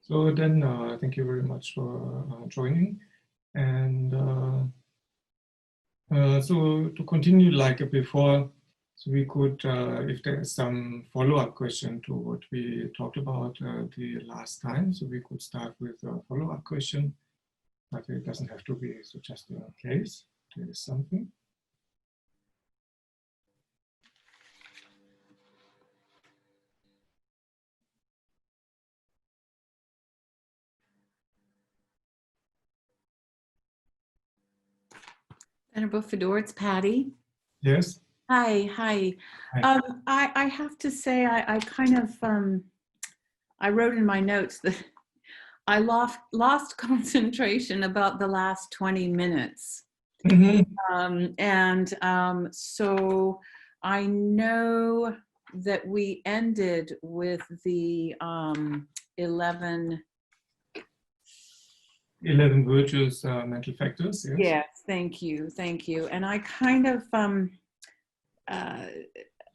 So then, thank you very much for joining. And so to continue like before, so we could, if there is some follow-up question to what we talked about the last time, so we could start with a follow-up question, but it doesn't have to be so just in case there is something. Venerable Fedor, it's Patty. Yes. Hi. Hi. I have to say I kind of I wrote in my notes that I lost concentration about the last 20 minutes. Mm-hmm. So I know that we ended with the 11 virtuous mental factors. Yes. Yes, thank you. And I kind of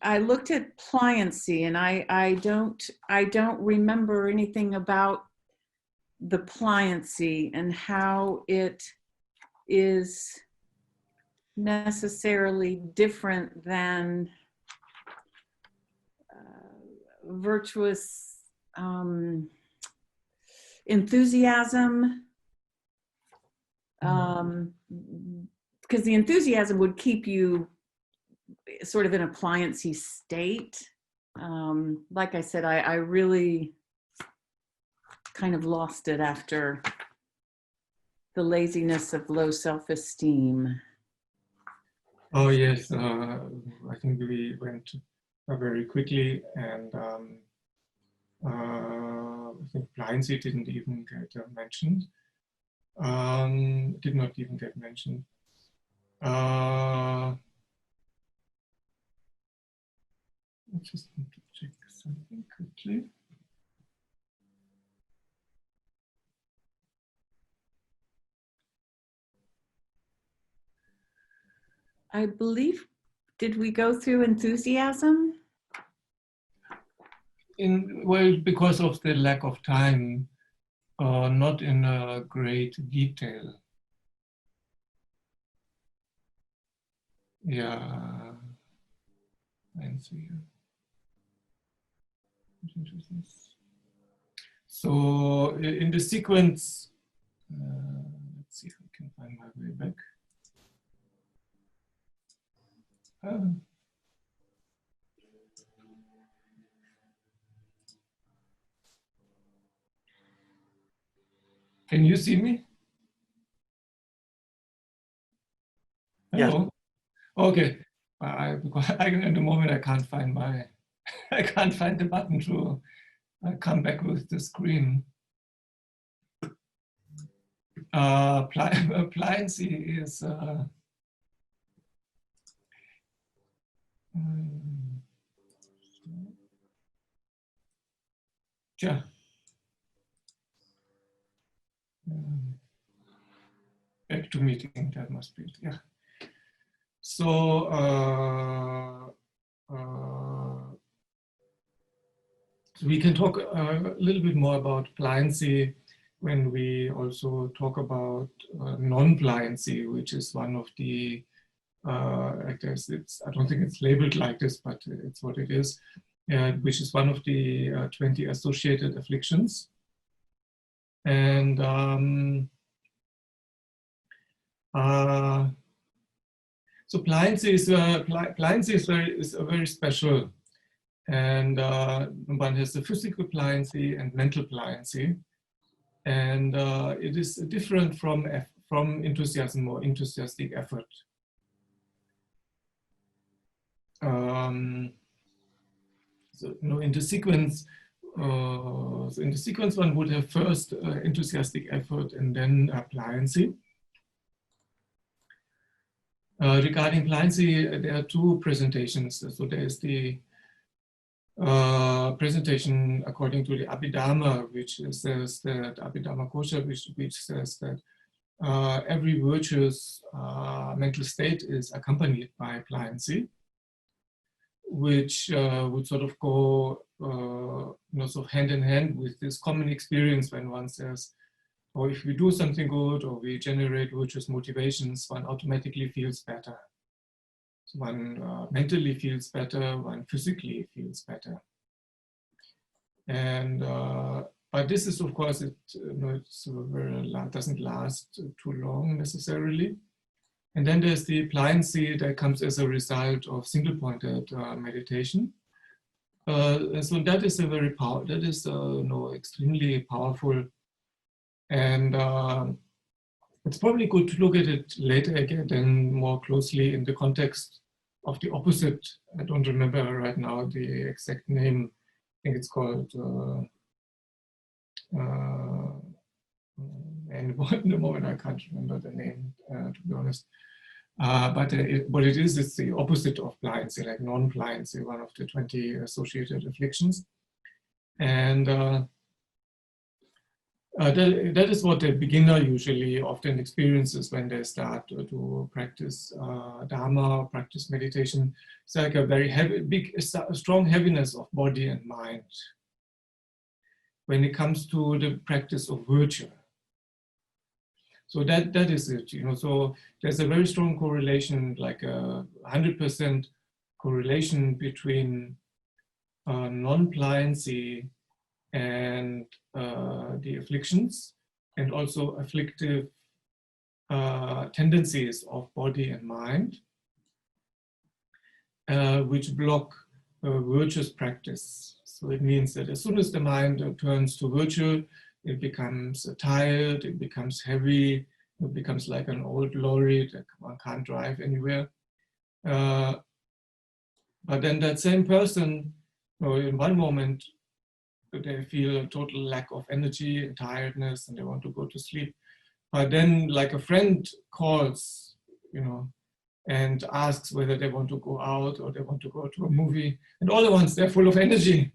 I looked at pliancy, and I don't remember anything about the pliancy and how it is necessarily different than virtuous enthusiasm. Because the enthusiasm would keep you sort of in a pliancy state. Like I said, I really kind of lost it after the laziness of low self-esteem. Oh yes, I think we went very quickly, and I think Pliancy didn't even get mentioned. Did not even get mentioned. I just need to check something quickly. I believe, did we go through enthusiasm? Well, because of the lack of time, not in a great detail. Yeah, I see. So in the sequence, let's see if I can find my way back. Can you see me? Hello? Yes. Okay. Because at the moment I can't find my, I can't find the button to come back with the screen. Pliancy is back to meeting, that must be it, yeah. So, we can talk a little bit more about pliancy when we also talk about non-pliancy, which is one of the, I guess I don't think it's labeled like this, but it's what it is, which is one of the 20 associated afflictions. And so pliancy is very special, and one has the physical pliancy and mental pliancy, and it is different from enthusiasm or enthusiastic effort. So in the sequence, one would have first enthusiastic effort and then pliancy. Regarding pliancy, there are two presentations. So there is the presentation according to the Abhidharma, which says that Abhidharma Kosha, which says that every virtuous mental state is accompanied by pliancy, which would sort of go sort of hand in hand with this common experience when one says, or if we do something good or we generate virtuous motivations, one automatically feels better. So one mentally feels better, one physically feels better. And but this is, of course, doesn't last too long necessarily. And then there's the pliancy that comes as a result of single-pointed meditation. So that is extremely powerful. And it's probably good to look at it later again and more closely in the context of the opposite. I don't remember right now the exact name. I think it's called, and in the moment I can't remember the name, to be honest. But what it is, it's the opposite of pliancy, like non-pliancy, one of the 20 associated afflictions. And that is what the beginner usually often experiences when they start to practice Dharma, practice meditation. It's like a very strong heaviness of body and mind when it comes to the practice of virtue. So that is it, so there's a very strong correlation, like a 100% correlation between non-pliancy and the afflictions, and also afflictive tendencies of body and mind, which block virtuous practice. So it means that as soon as the mind turns to virtue, it becomes tired, it becomes heavy, it becomes like an old lorry that one can't drive anywhere. But then that same person, in one moment, they feel a total lack of energy and tiredness and they want to go to sleep. But then like a friend calls, and asks whether they want to go out or they want to go to a movie. And all at once they're full of energy.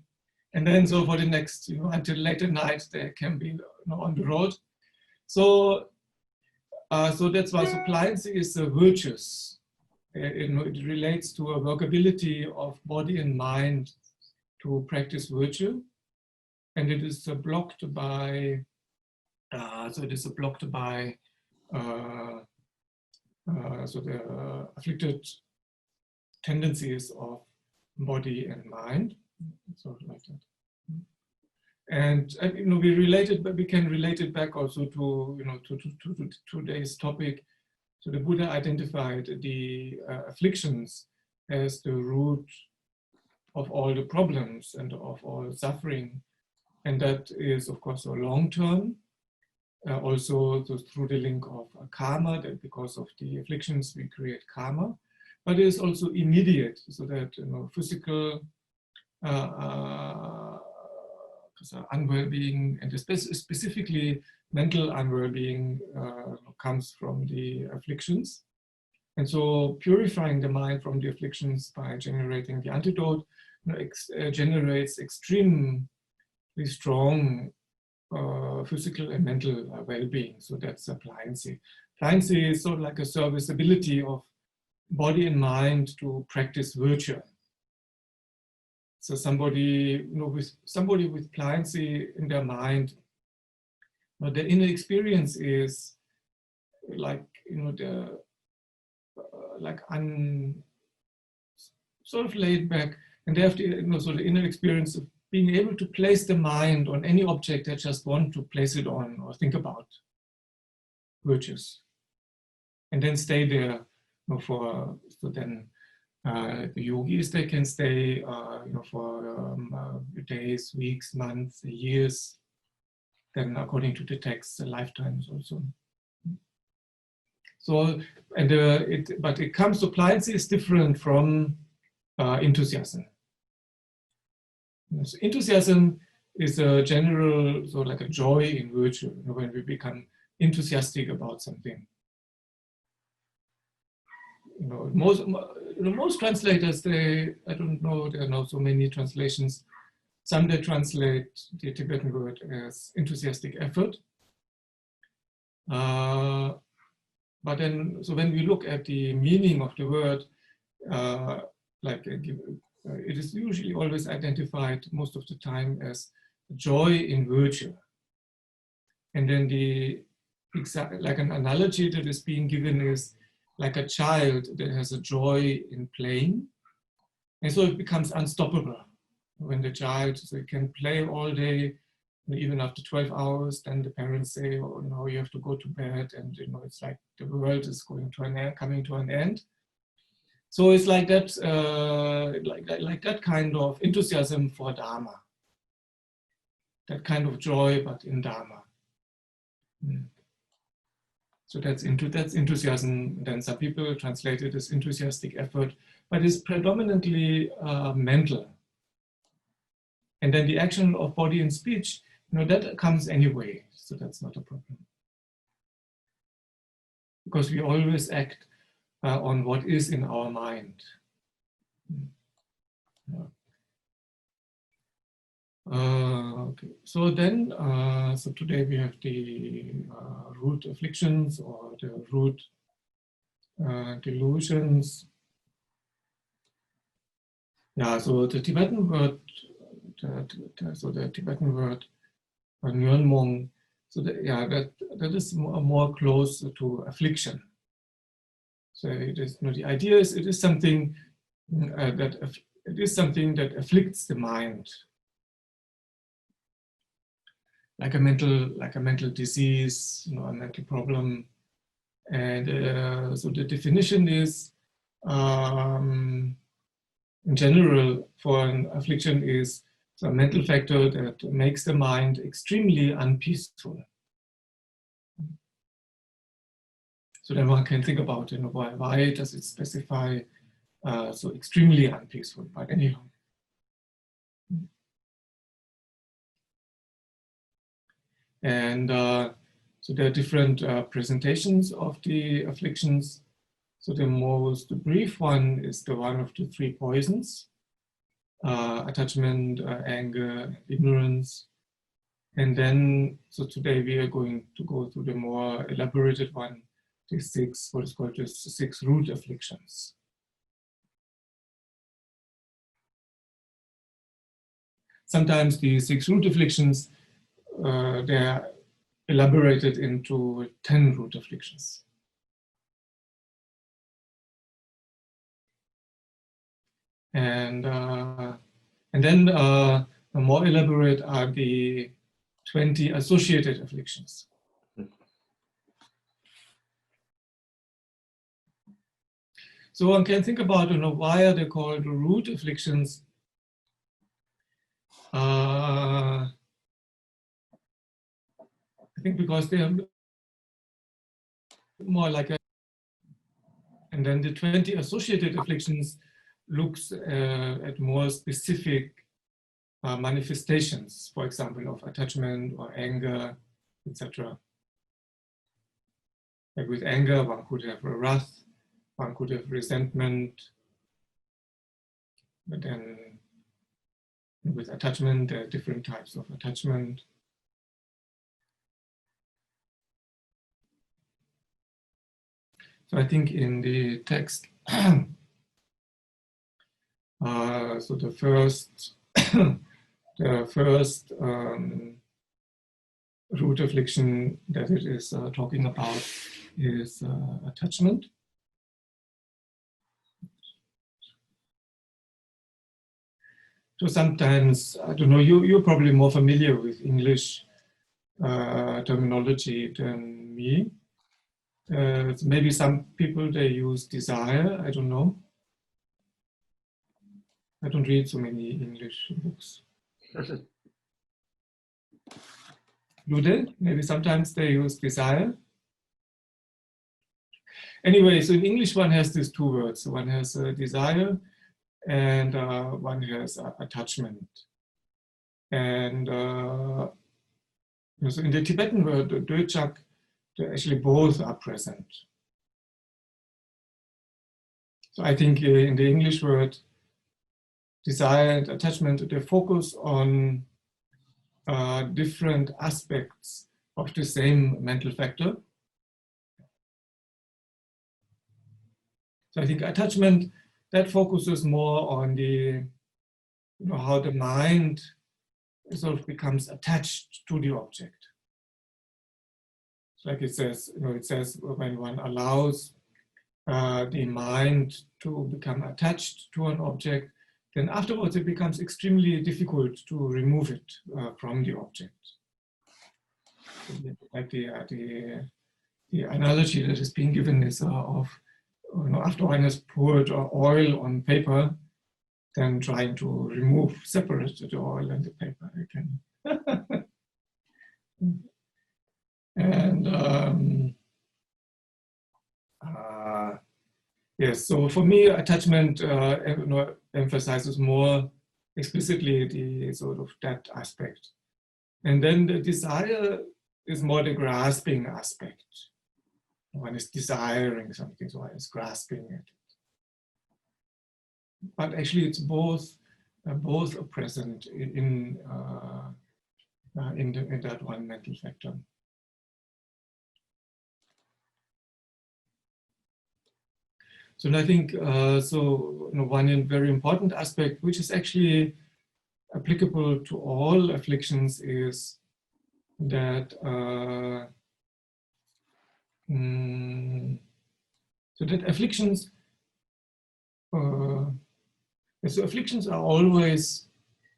And then so for the next, until late at night, they can be on the road. So, so that's why pliancy is virtuous. It relates to a workability of body and mind to practice virtue. And it is blocked by, so the afflicted tendencies of body and mind, sort of like that. And we related, but we can relate it back also to to today's topic. So the Buddha identified the afflictions as the root of all the problems and of all suffering, and that is of course a long term. Also through the link of karma, that because of the afflictions we create karma, but it is also immediate, so that physical unwell-being and specifically mental unwell-being comes from the afflictions. And so purifying the mind from the afflictions by generating the antidote generates extremely strong physical and mental well-being. So that's pliancy. Pliancy is sort of like a serviceability of body and mind to practice virtue. So somebody, with pliancy in their mind, their inner experience is like, sort of laid back, and they have to, so the inner experience of being able to place the mind on any object they just want to place it on or think about virtues, and then stay there so then the yogis, they can stay for days, weeks, months, years, then according to the text, lifetimes also. So, and but it comes to pliancy is different from enthusiasm. So enthusiasm is a general, so like a joy in virtue, when we become enthusiastic about something. Most translators, I don't know, there are not so many translations. Some they translate the Tibetan word as enthusiastic effort. But then, so when we look at the meaning of the word, like it is usually always identified most of the time as joy in virtue. And then like an analogy that is being given is like a child that has a joy in playing. And so it becomes unstoppable. When the child can play all day, even after 12 hours, then the parents say, oh, no, you have to go to bed. And, it's like the world is going to an end, coming to an end. So it's like that, like that kind of enthusiasm for Dharma. That kind of joy, but in Dharma. So that's enthusiasm. Then some people translate it as enthusiastic effort, but it's predominantly mental. And then the action of body and speech, that comes anyway. So that's not a problem. Because we always act on what is in our mind. Okay. So then, so today we have the root afflictions or the root delusions. Yeah. So the Tibetan word, the Tibetan word Nyönmong. So that is more close to affliction. So it is, the idea is it is something that afflicts the mind, like a mental disease, a mental problem. And so the definition is, in general, for an affliction is a mental factor that makes the mind extremely unpeaceful. So then one can think about, why does it specify so extremely unpeaceful? But anyhow. And so there are different presentations of the afflictions. So the most brief one is the one of the three poisons: attachment, anger, ignorance. And then, so today we are going to go through the more elaborated one, the what is called the 6 root afflictions. Sometimes the 6 root afflictions, they are elaborated into 10 root afflictions. And then the more elaborate are the 20 associated afflictions. So one can think about, why are they called root afflictions? I think because they are more like and then the 20 associated afflictions looks at more specific manifestations, for example, of attachment or anger, etc. Like with anger, one could have a wrath, one could have resentment, but then with attachment, there are different types of attachment. So I think in the text, so the first root affliction that it is talking about is attachment. So sometimes, I don't know, you're probably more familiar with English terminology than me. Maybe some people, they use desire, I don't know. I don't read so many English books. Do they? Maybe sometimes they use desire. Anyway, so in English one has these 2 words. So one has desire and one has attachment. And so in the Tibetan word, Döchak, actually both are present. So I think in the English word, desire and attachment, they focus on different aspects of the same mental factor. So I think attachment, that focuses more on the how the mind sort of becomes attached to the object. Like it says, it says when one allows the mind to become attached to an object, then afterwards it becomes extremely difficult to remove it from the object. Like the analogy that is being given is of after one has poured oil on paper, then trying to separate the oil and the paper again. And yes, so for me, attachment emphasizes more explicitly the sort of that aspect. And then the desire is more the grasping aspect. One is desiring something, so one is grasping it. But actually, it's both are present in that one mental factor. So I think one very important aspect, which is actually applicable to all afflictions, is that so that afflictions, so afflictions are always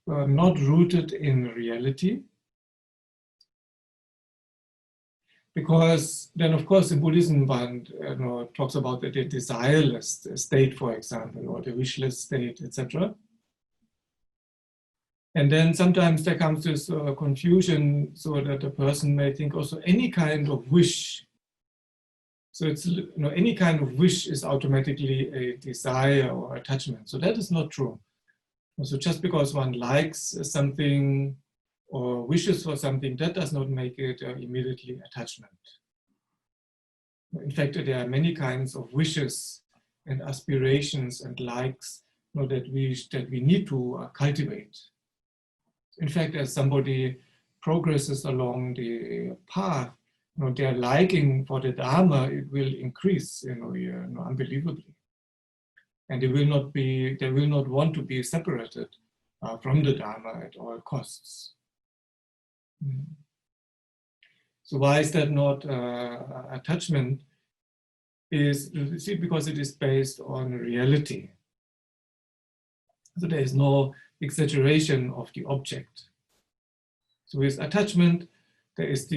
not rooted in reality. Because then, of course, the Buddhism talks about the desireless state, for example, or the wishless state, etc. And then sometimes there comes this confusion, so that a person may think also any kind of wish. So it's any kind of wish is automatically a desire or attachment. So that is not true. So just because one likes something or wishes for something, that does not make it immediately attachment. In fact, there are many kinds of wishes and aspirations and likes that we need to cultivate. In fact, as somebody progresses along the path, their liking for the Dharma, it will increase, unbelievably, and they will not want to be separated from the Dharma at all costs. So why is that not attachment? Because it is based on reality. So there is no exaggeration of the object. So with attachment, there is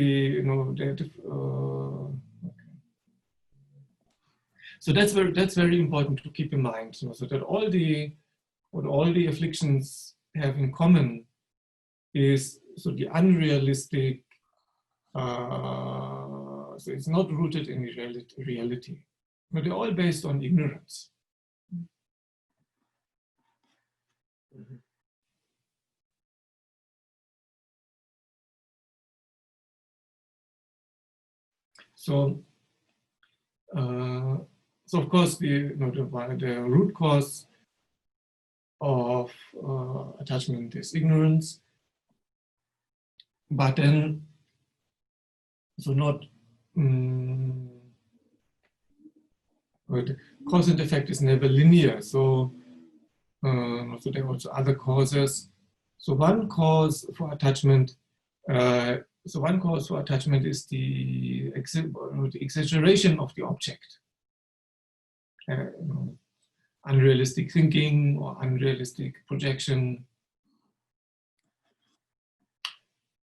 so that's very important to keep in mind. So that what all the afflictions have in common is the unrealistic. So it's not rooted in reality, but they're all based on ignorance. Mm-hmm. So of course the root cause of attachment is ignorance, but then but cause and effect is never linear. So there are also other causes. So one cause for attachment. Is the exaggeration of the object. Unrealistic thinking or unrealistic projection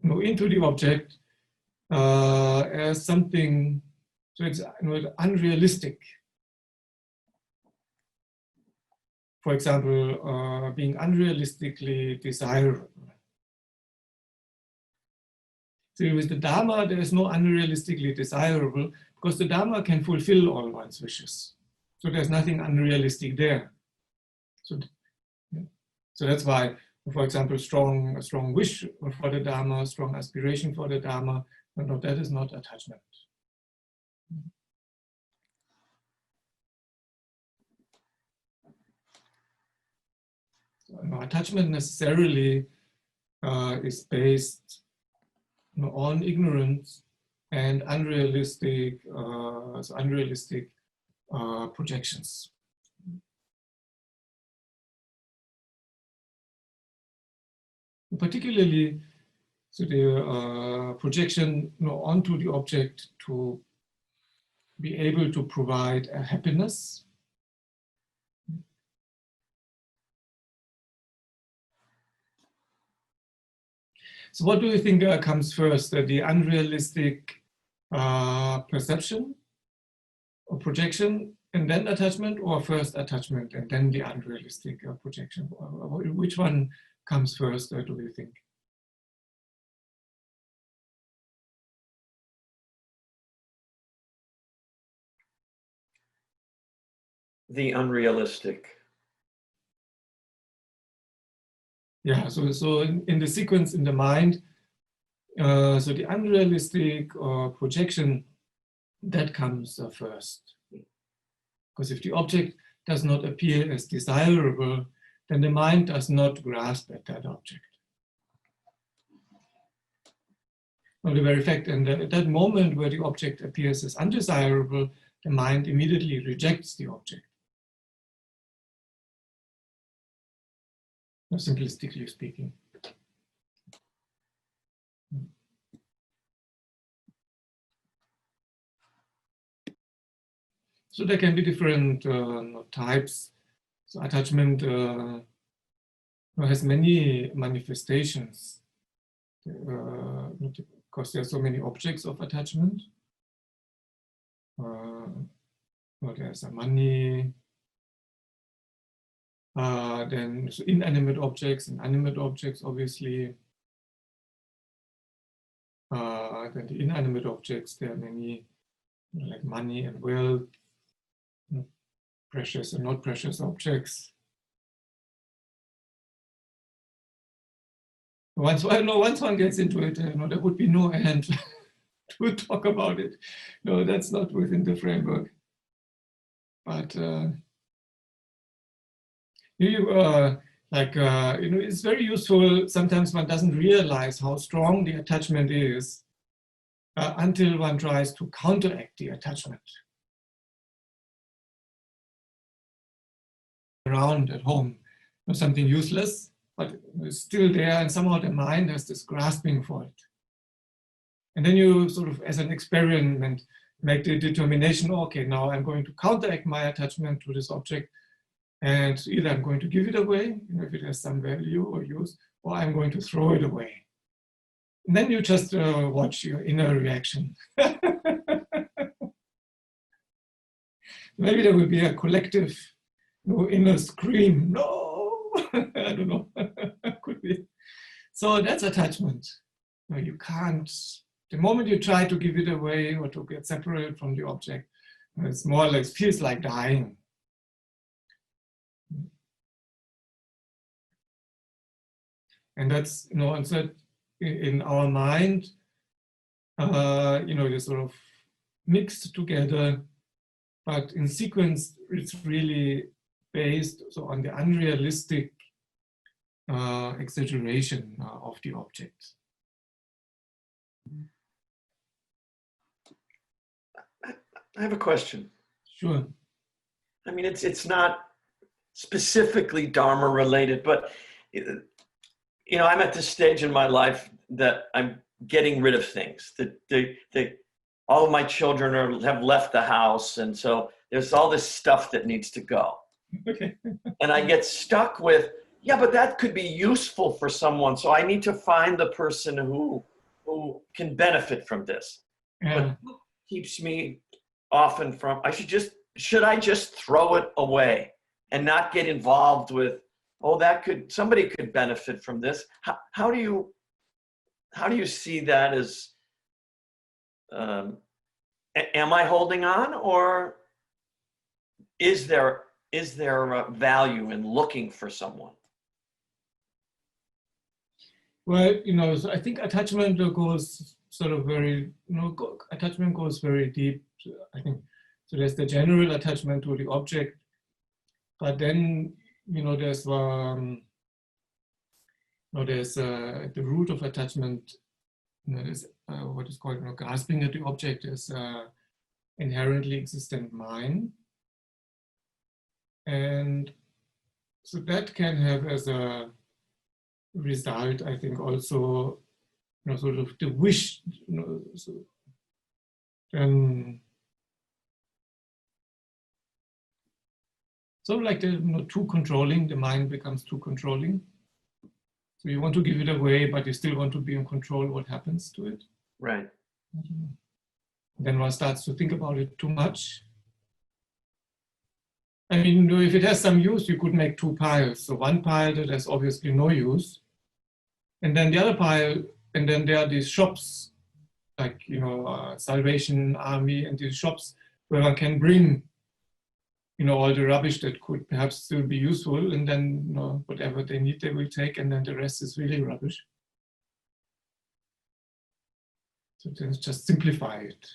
into the object as something, so it's unrealistic. For example, being unrealistically desirable. So with the Dharma, there is no unrealistically desirable, because the Dharma can fulfill all one's wishes. So there's nothing unrealistic there. So that's why, for example, strong wish for the Dharma, strong aspiration for the Dharma, that is not attachment. So, attachment necessarily is based on ignorance and unrealistic projections. particularly so the projection onto the object to be able to provide a happiness. So what do you think comes first, the unrealistic perception or projection and then attachment, or first attachment and then the unrealistic projection? Which one comes first, do you think? The unrealistic. Yeah, so in the sequence in the mind, so the unrealistic projection, that comes first. Because if the object does not appear as desirable, then the mind does not grasp at that object. Now, the very fact, and at that moment where the object appears as undesirable, the mind immediately rejects the object. Simplistically speaking. So there can be different types. So attachment has many manifestations because there are so many objects of attachment. There's money, then so inanimate objects and animate objects, obviously. Then the inanimate objects, there are many, like money and wealth, precious and not precious objects. Once one gets into it, there would be no end to talk about it. No, that's not within the framework. But it's very useful. Sometimes one doesn't realize how strong the attachment is until one tries to counteract the attachment. Around at home, something useless, but it's still there, and somehow the mind has this grasping for it. And then you sort of, as an experiment, make the determination, okay, now I'm going to counteract my attachment to this object, and either I'm going to give it away, if it has some value or use, or I'm going to throw it away. And then you just watch your inner reaction. Maybe there will be a collective inner scream, no, I don't know, could be. So that's attachment. You can't, the moment you try to give it away or to get separate from the object, it's more or less feels like dying. And that's, and so in our mind, they're sort of mixed together, but in sequence, it's really based on the unrealistic exaggeration of the object. I have a question. Sure. I mean, it's not specifically Dharma related, but I'm at this stage in my life that I'm getting rid of things. All of my children have left the house, and so there's all this stuff that needs to go. Okay. And I get stuck with, yeah, but that could be useful for someone, so I need to find the person who can benefit from this. Yeah. But keeps me often from, should I just throw it away and not get involved with, oh, somebody could benefit from this. How do you see that as, am I holding on, or is there value in looking for someone? Well, so I think attachment goes sort of very, attachment goes very deep. I think so. There's the general attachment to the object, but then there's the root of attachment. Is what is called grasping at the object is inherently existent mind, and so that can have as a result, I think, also, sort of the wish, so then sort of like the too controlling, the mind becomes too controlling. So you want to give it away, but you still want to be in control what happens to it. Right. Then one starts to think about it too much. I mean, if it has some use, you could make two piles. So one pile that has obviously no use, and then the other pile, and then there are these shops, like, Salvation Army, and these shops where one can bring, all the rubbish that could perhaps still be useful, and then, whatever they need, they will take, and then the rest is really rubbish. So then just simplify it.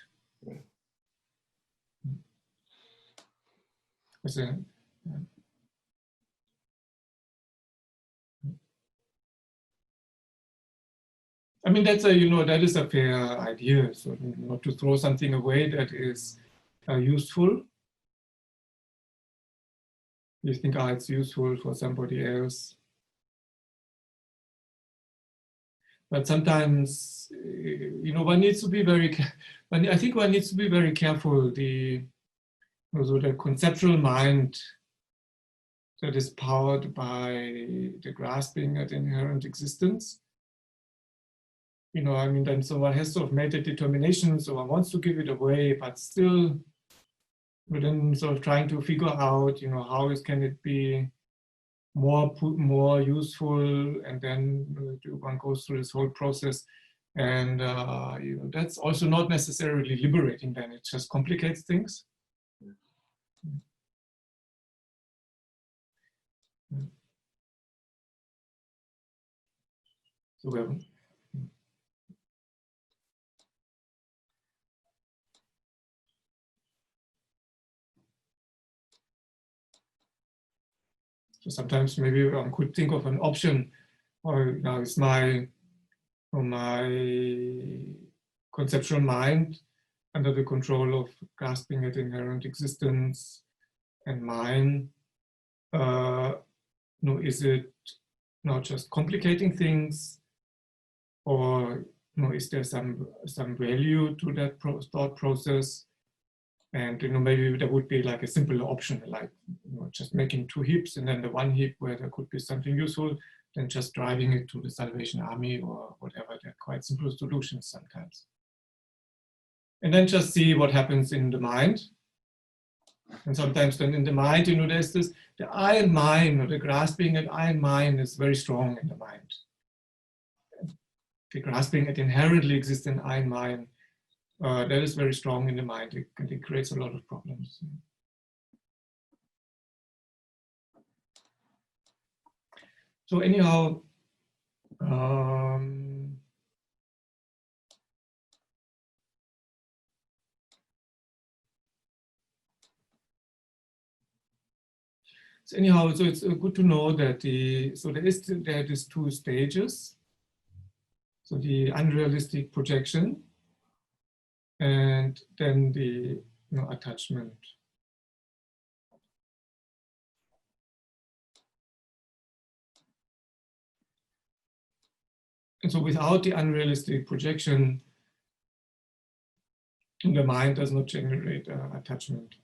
I mean, that's that is a fair idea. So not to throw something away that is useful. You think, it's useful for somebody else. But sometimes, one needs to be very. I think one needs to be very careful. The conceptual mind that is powered by the grasping at inherent existence. I mean, then someone has to have made a determination, so one wants to give it away, but still, within sort of trying to figure out, how can it be more useful, and then one goes through this whole process, and that's also not necessarily liberating. Then it just complicates things. So So sometimes maybe one could think of an option, or is my conceptual mind under the control of grasping at inherent existence and mine? Is it not just complicating things, or is there some value to that thought process? And maybe there would be like a simpler option, like just making two heaps, and then the one heap where there could be something useful, then just driving it to the Salvation Army or whatever. They're quite simple solutions sometimes. And then just see what happens in the mind. And sometimes then in the mind, there's this, the I and mine, or the grasping at I and mine is very strong in the mind. The grasping at inherently existent I and mine, that is very strong in the mind. It creates a lot of problems. So anyhow, so it's good to know that there are these two stages. So the unrealistic projection, and then the attachment. And so without the unrealistic projection, the mind does not generate attachment.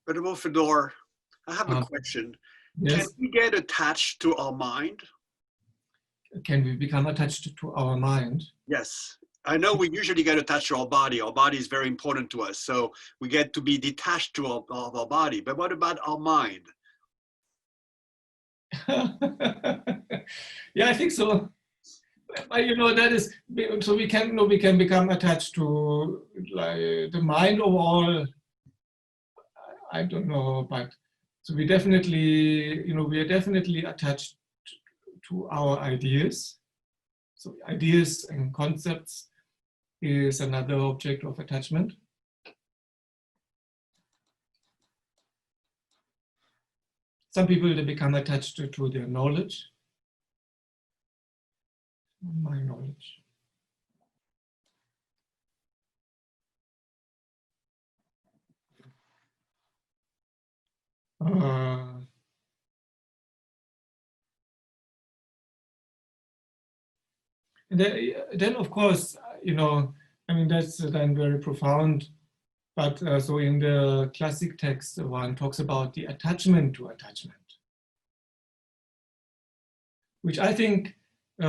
Venerable Fedor, I have a question. Yes. Can we get attached to our mind? Can we become attached to our mind? Yes. I know we usually get attached to our body. Our body is very important to us. So we get to be detached to our body. But what about our mind? Yeah, I think so. That is, so we can become attached to like the mind overall. I don't know, but so we definitely, we are definitely attached to our ideas. So ideas and concepts is another object of attachment. Some people, they become attached to their knowledge. My knowledge. And then, of course, you know, I mean, that's then very profound. But so in the classic text, one talks about the attachment to attachment, which I think, you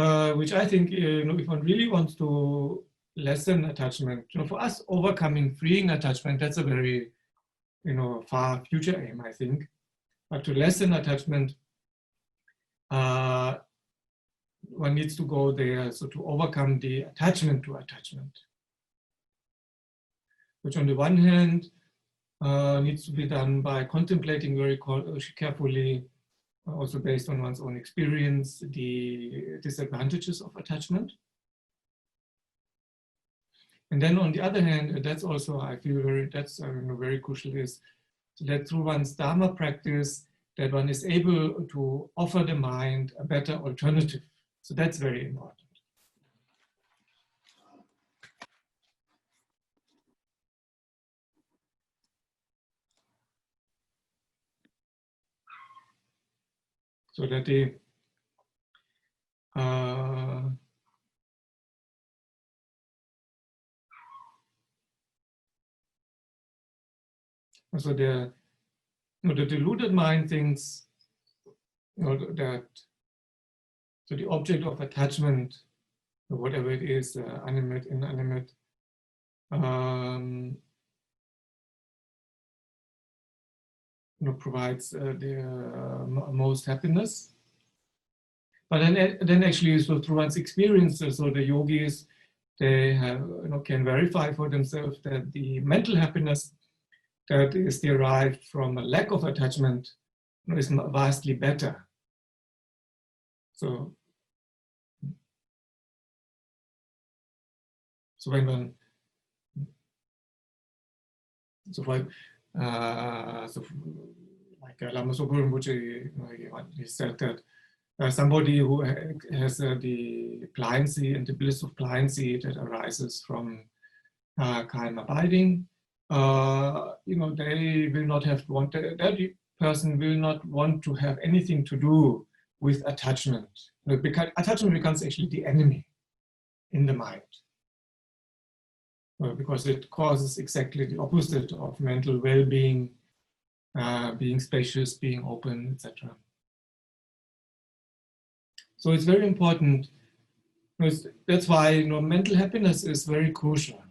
know, if one really wants to lessen attachment, you know, for us, overcoming, freeing attachment, that's a very, you know, far future aim, I think. But to lessen attachment, one needs to go there, so to overcome the attachment to attachment, which on the one hand needs to be done by contemplating very carefully, also based on one's own experience, the disadvantages of attachment. And then on the other hand, that's also, I feel that's very crucial, is that through one's Dharma practice, that one is able to offer the mind a better alternative. So that's very important. So that the so the deluded mind thinks, you know, that so the object of attachment, whatever it is, animate, inanimate, you know, provides the most happiness. But then actually, so through one's experiences, so the yogis, they have, you know, can verify for themselves that the mental happiness that is derived from a lack of attachment, you know, is vastly better. So when one, like Lama Zopa Rinpoche, he said that somebody who has the pliancy and the bliss of pliancy that arises from calm abiding, you know, they will not have that person will not want to have anything to do with attachment. You know, because attachment becomes actually the enemy in the mind. Because it causes exactly the opposite of mental well-being, being spacious, being open, etc. So it's very important. That's why, you know, mental happiness is very crucial.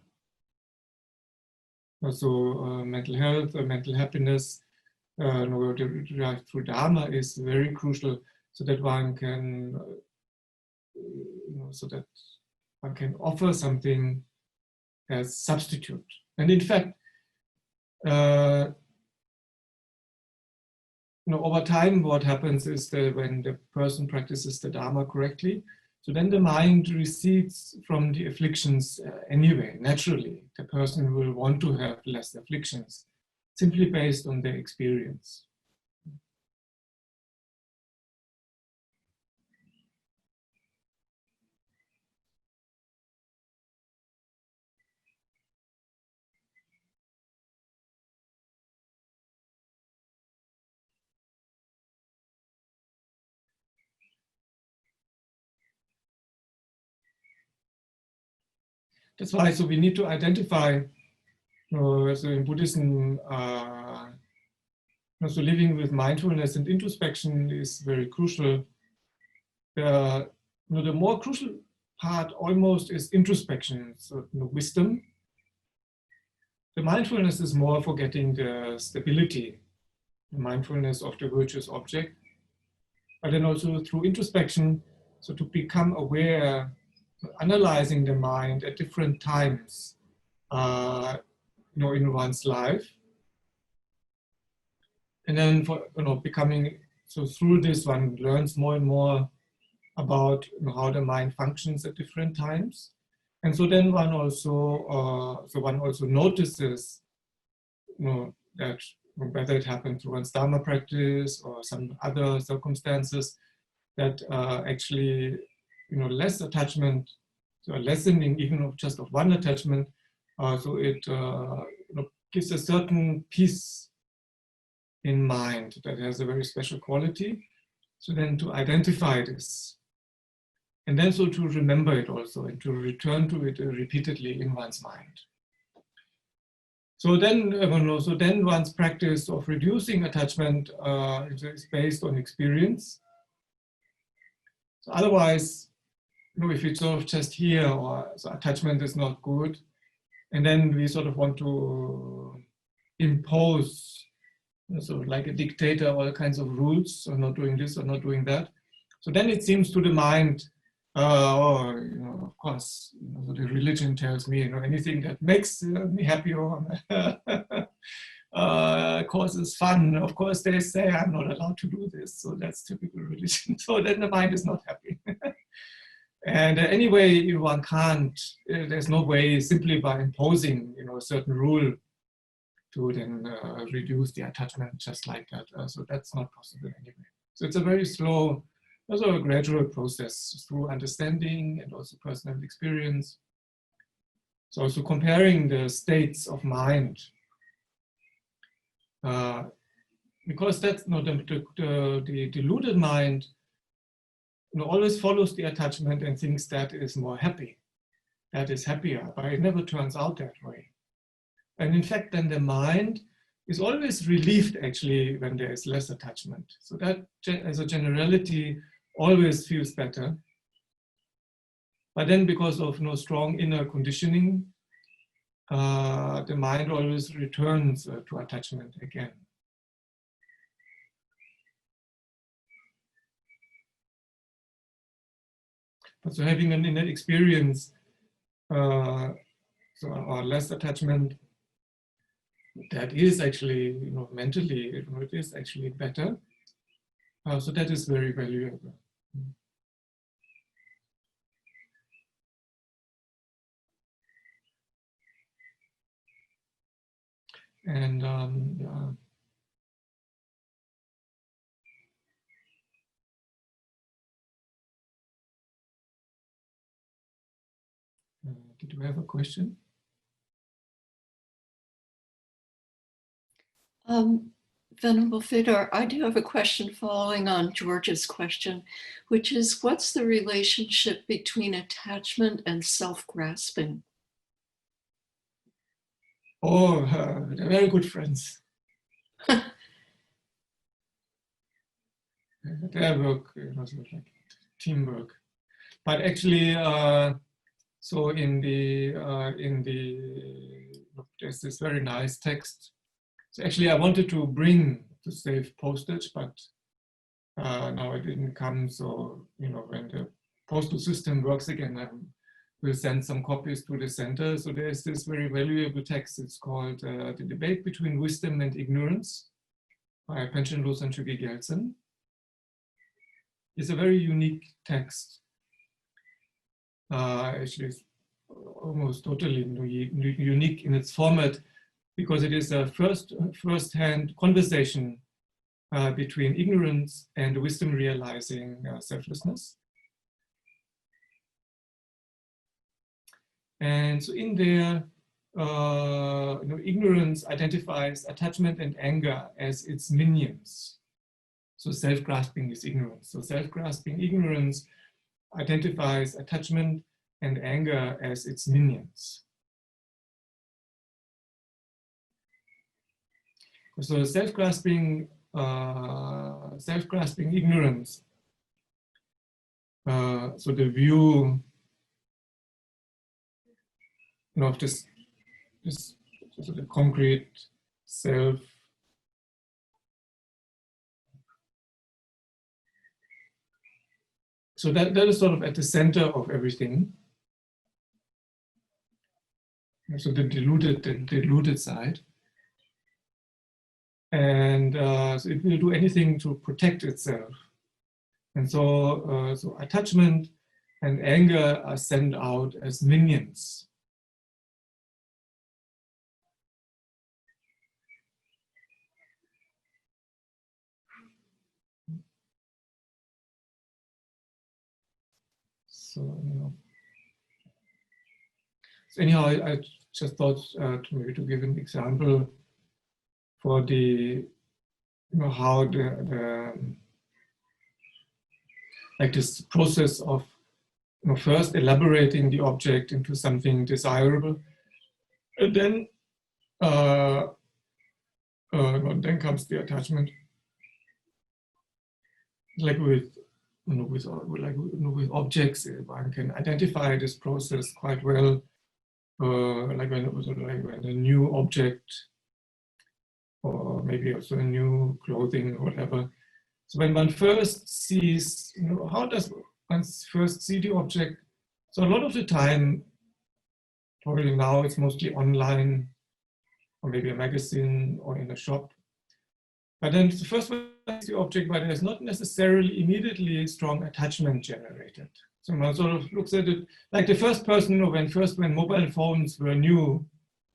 So mental health, mental happiness, derived through Dharma is very crucial, so that one can, you know, so that one can offer something as substitute. And in fact, you know, over time, what happens is that when the person practices the Dharma correctly, so then the mind recedes from the afflictions anyway, naturally. The person will want to have less afflictions, simply based on their experience. That's why, so we need to identify, so in Buddhism, so living with mindfulness and introspection is very crucial. The more crucial part almost is introspection, so wisdom. The mindfulness is more for getting the stability, the mindfulness of the virtuous object, but then also through introspection, so to become aware, analyzing the mind at different times, in one's life, and then for becoming, so through this one learns more and more about how the mind functions at different times, and so then one also notices, that whether it happened through one's Dharma practice or some other circumstances, that actually less attachment, so a lessening even of just of one attachment, so it gives a certain peace in mind that has a very special quality. So then to identify this, and then so to remember it also, and to return to it repeatedly in one's mind. So then, so then one's practice of reducing attachment is based on experience. So otherwise, if it's sort of just here, or so attachment is not good, and then we sort of want to impose, sort of like a dictator, all kinds of rules, or not doing this or not doing that. So then it seems to the mind, of course, so the religion tells me, anything that makes me happy or causes fun, of course they say I'm not allowed to do this. So that's typical religion. So then the mind is not happy. And anyway, one can't, there's no way simply by imposing, a certain rule to then reduce the attachment just like that. So that's not possible anyway. So it's a very slow, also a gradual process through understanding and also personal experience. So also comparing the states of mind, because that's the deluded mind always follows the attachment and thinks that is more happy, that is happier, but it never turns out that way. And in fact, then the mind is always relieved actually when there is less attachment. So that as a generality always feels better. But then because of strong inner conditioning, the mind always returns to attachment again. But so having an inner experience, or less attachment, that is actually, mentally, it is actually better. So that is very valuable. And yeah. Did you have a question? Venerable Fedor, I do have a question following on George's question, which is, what's the relationship between attachment and self-grasping? Oh, they're very good friends. Their work, sort of like teamwork. But actually, so in the there's this very nice text. So actually, I wanted to bring to save postage, but now it didn't come. So when the postal system works again, I will send some copies to the center. So there's this very valuable text. It's called "The Debate Between Wisdom and Ignorance" by Panchen Losang Chogi Gyaltsen. It's a very unique text. Actually, it's almost totally unique in its format, because it is a first-hand conversation between ignorance and wisdom realizing selflessness. And so in there, ignorance identifies attachment and anger as its minions. So self-grasping is ignorance. So self-grasping ignorance identifies attachment and anger as its minions. So self-grasping ignorance, so the view of this sort of concrete self, so that is sort of at the center of everything. So the deluded side. And so it will do anything to protect itself. And so, so attachment and anger are sent out as minions. So, so anyhow, I just thought maybe to give an example for the how the like this process of first elaborating the object into something desirable, and then then comes the attachment. Like with with objects, one can identify this process quite well. Like when a new object, or maybe also a new clothing or whatever. So when one first sees, how does one first see the object? So a lot of the time, probably now it's mostly online, or maybe a magazine or in a shop. But then the first one is the object, but there's not necessarily immediately a strong attachment generated. So one sort of looks at it like the first person, when mobile phones were new,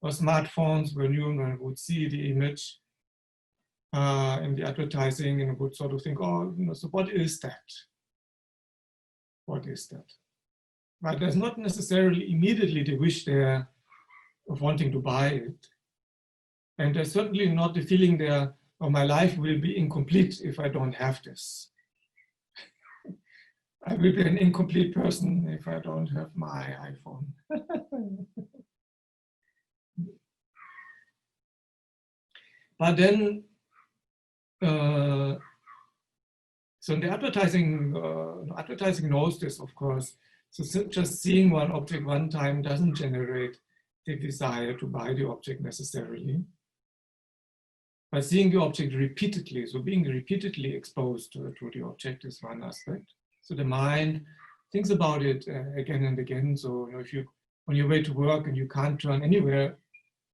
or smartphones were new, and one would see the image in the advertising and would sort of think, oh, so what is that? What is that? But there's not necessarily immediately the wish there of wanting to buy it. And there's certainly not the feeling there, oh, my life will be incomplete if I don't have this. I will be an incomplete person if I don't have my iPhone. But then, so the advertising knows this, of course. So just seeing one object one time doesn't generate the desire to buy the object necessarily. But seeing the object repeatedly, so being repeatedly exposed to the object is one aspect. So the mind thinks about it again and again. So if you, on your way to work and you can't turn anywhere,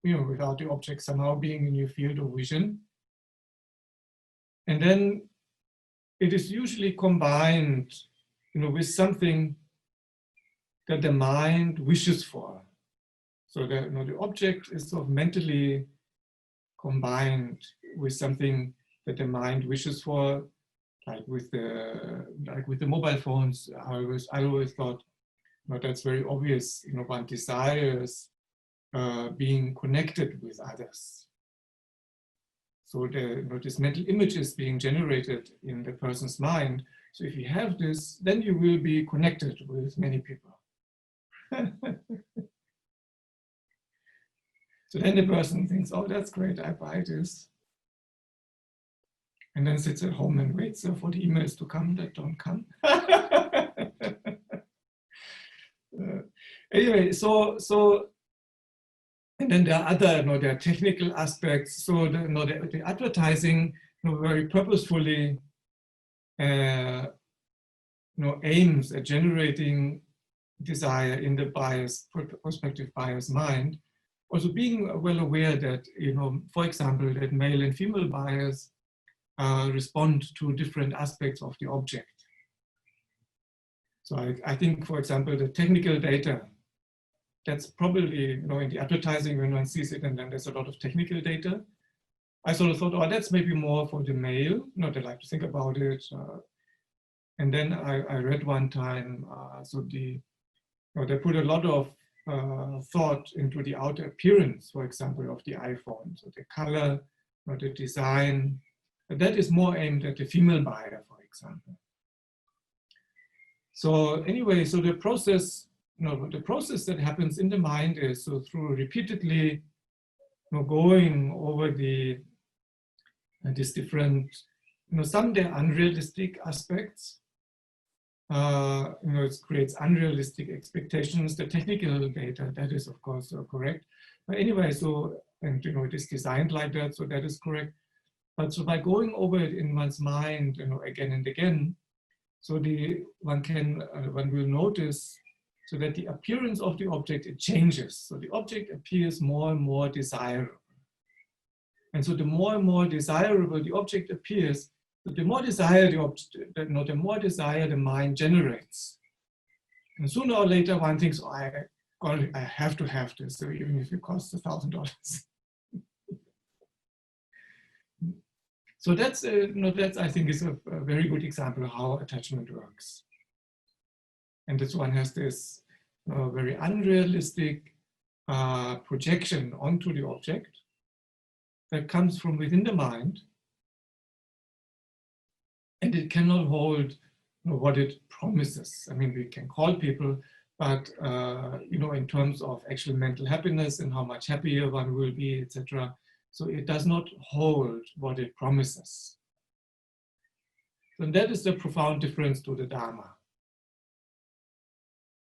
without the object somehow being in your field of vision. And then it is usually combined, with something that the mind wishes for. So that the object is sort of mentally combined with something that the mind wishes for, like with the mobile phones. I always thought, that's very obvious. One desires being connected with others. So this mental image is being generated in the person's mind. So if you have this, then you will be connected with many people. So then the person thinks, oh, that's great, I buy this. And then sits at home and waits for the emails to come that don't come. Anyway, so and then there are other, there are technical aspects. So the advertising, very purposefully, aims at generating desire in the prospective buyer's mind. Also being well aware that, for example, that male and female buyers respond to different aspects of the object. So I think, for example, the technical data, that's probably, in the advertising when one sees it, and then there's a lot of technical data. I sort of thought, oh, that's maybe more for the male. They like to think about it. And then I read one time, they put a lot of thought into the outer appearance, for example, of the iPhone. So the color, the design, but that is more aimed at the female buyer, for example. So anyway, so the process, the process that happens in the mind is so through repeatedly going over these different, some they're unrealistic aspects. It creates unrealistic expectations. The technical data, that is of course correct. But anyway, so, and it is designed like that, so that is correct. But so by going over it in one's mind, again and again, so one will notice so that the appearance of the object, it changes. So the object appears more and more desirable. And so the more and more desirable the object appears, the more desire the object, the more desire the mind generates. And sooner or later one thinks, oh, I have to have this, so even if it costs $1,000. So that's, I think, is a very good example of how attachment works. And this one has this very unrealistic projection onto the object that comes from within the mind. and it cannot hold what it promises. I mean, we can call people, but in terms of actual mental happiness and how much happier one will be, etc. So it does not hold what it promises. And that is the profound difference to the Dharma.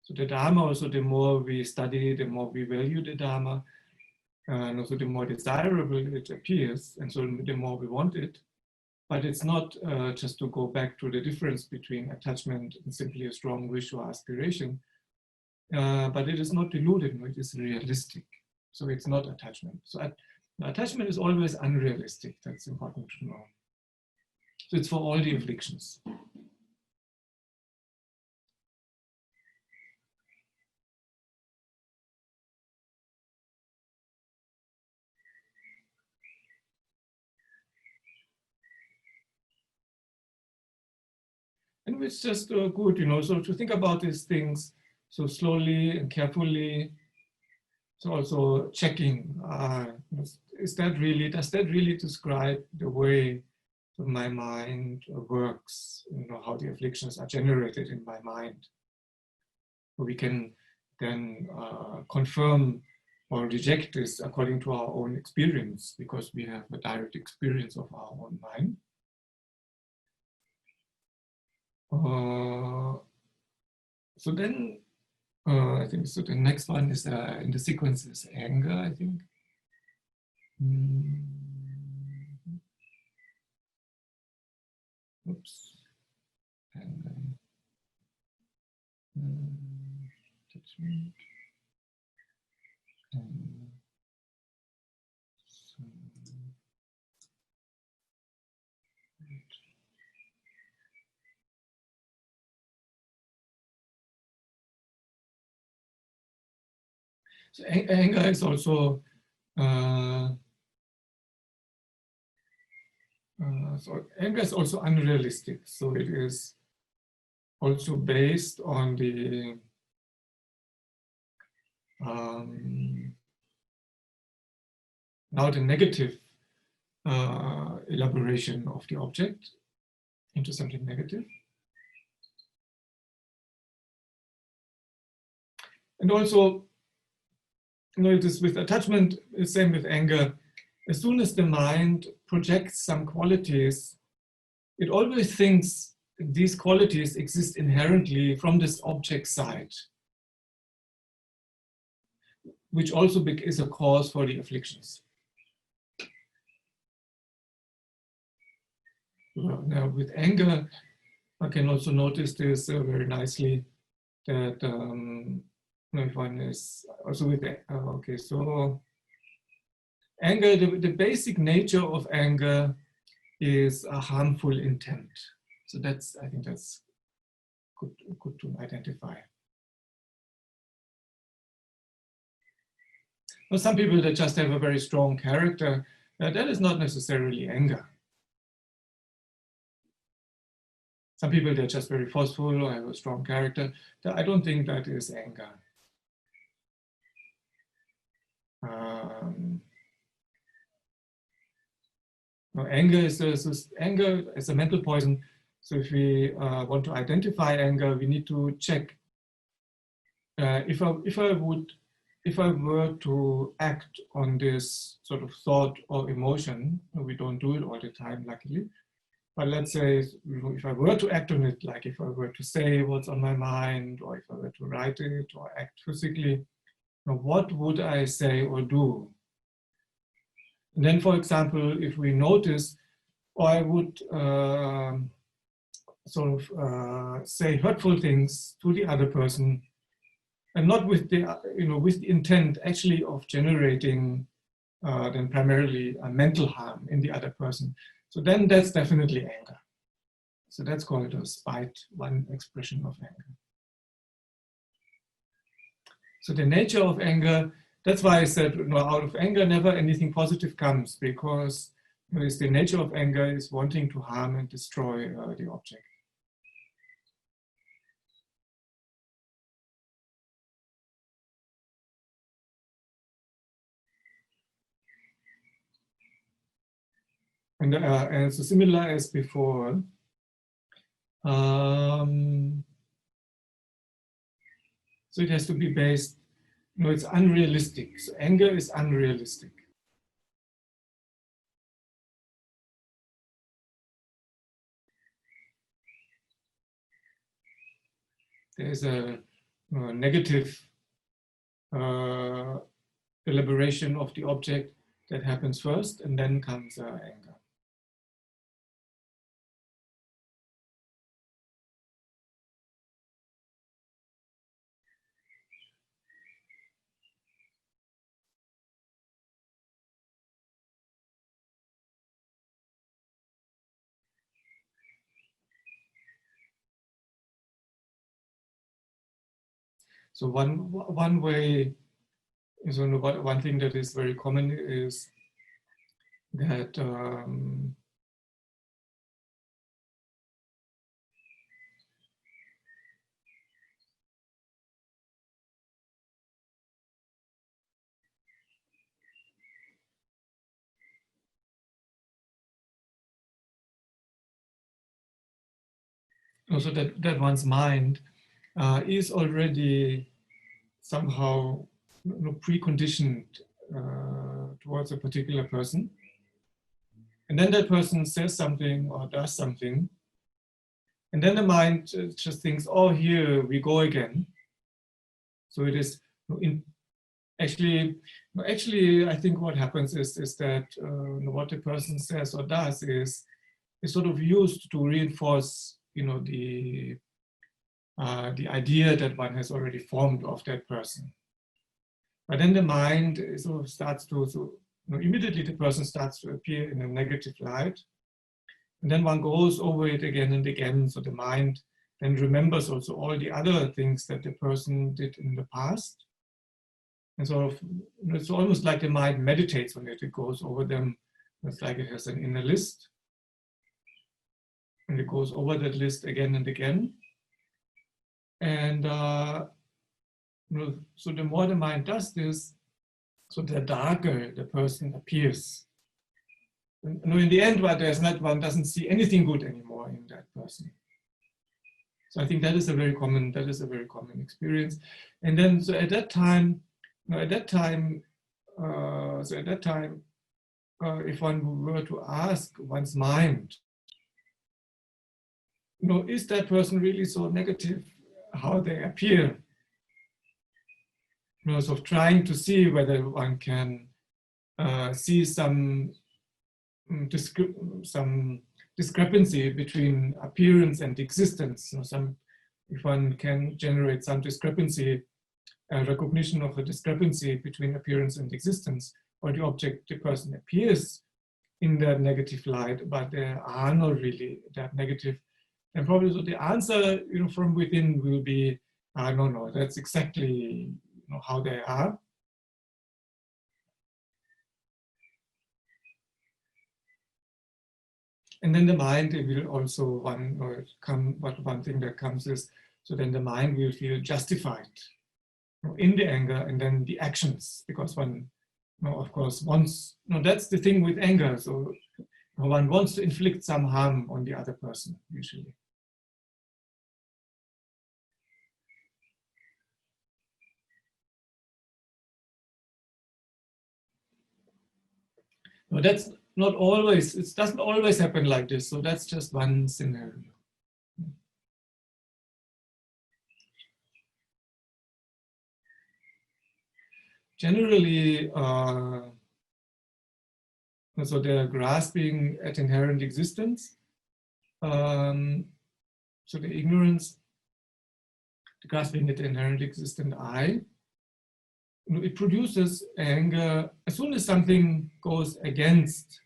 So the Dharma, also the more we study, the more we value the Dharma, and also the more desirable it appears, and so the more we want it. But it's not just to go back to the difference between attachment and simply a strong wish or aspiration, but it is not deluded, it is realistic. So it's not attachment. So attachment is always unrealistic, that's important to know. So it's for all the afflictions. And it's just good, so to think about these things so slowly and carefully. So also checking, does that really describe the way my mind works, how the afflictions are generated in my mind? We can then confirm or reject this according to our own experience, because we have a direct experience of our own mind. So then, I think so. The next one is in the sequence is anger, I think. Oops. Anger. Attachment. So anger is also unrealistic. So it is also based on the now the negative elaboration of the object into something negative. And also, it is with attachment, the same with anger. As soon as the mind projects some qualities, it always thinks these qualities exist inherently from this object side, which also is a cause for the afflictions. Now, with anger, I can also notice this very nicely, that if one is also with, okay, so anger, the basic nature of anger is a harmful intent. So I think that's good to identify. Well, some people that just have a very strong character, that is not necessarily anger. Some people, they're just very forceful or have a strong character. I don't think that is anger. No, anger is a mental poison. So if we want to identify anger, we need to check if I were to act on this sort of thought or emotion. We don't do it all the time, luckily. But let's say if I were to act on it, like if I were to say what's on my mind, or if I were to write it or act physically, what would I say or do? And then, for example, if we notice, or I would say hurtful things to the other person, and not with the with the intent actually of generating then primarily a mental harm in the other person. So then that's definitely anger. So that's called a spite, one expression of anger. So the nature of anger, that's why I said, out of anger never anything positive comes, because the nature of anger is wanting to harm and destroy the object. And so similar as before, So it has to be based, it's unrealistic. So anger is unrealistic. There's a negative elaboration of the object that happens first, and then comes anger. So one way is one thing that is very common is that also that one's mind is already somehow preconditioned towards a particular person. And then that person says something or does something. And then the mind just thinks, oh, here we go again. So it is actually, I think what happens is that what the person says or does is sort of used to reinforce, the idea that one has already formed of that person. But then the mind sort of starts to, immediately the person starts to appear in a negative light. And then one goes over it again and again. So the mind then remembers also all the other things that the person did in the past. And sort of, it's almost like the mind meditates on it. It goes over them. It's like it has an inner list. And it goes over that list again and again. And so the more the mind does this, so the darker the person appears. And in the end, one doesn't see anything good anymore in that person. So I think that is a very common experience. And then, so at that time, if one were to ask one's mind, is that person really so negative? How they appear? Sort of trying to see whether one can see some discrepancy between appearance and existence. If one can generate some discrepancy, recognition of a discrepancy between appearance and existence, or the object, the person appears in that negative light, but they are not really that negative. And probably so the answer, from within will be, no, that's exactly how they are. And then the mind, it will also one thing that comes is, so then the mind will feel justified in the anger and then the actions, because one, of course, wants, that's the thing with anger. So one wants to inflict some harm on the other person, usually. No, that's not always, it doesn't always happen like this. So that's just one scenario. Generally, so they're grasping at inherent existence. So the ignorance, the grasping at the inherent existent I, it produces anger as soon as something goes against,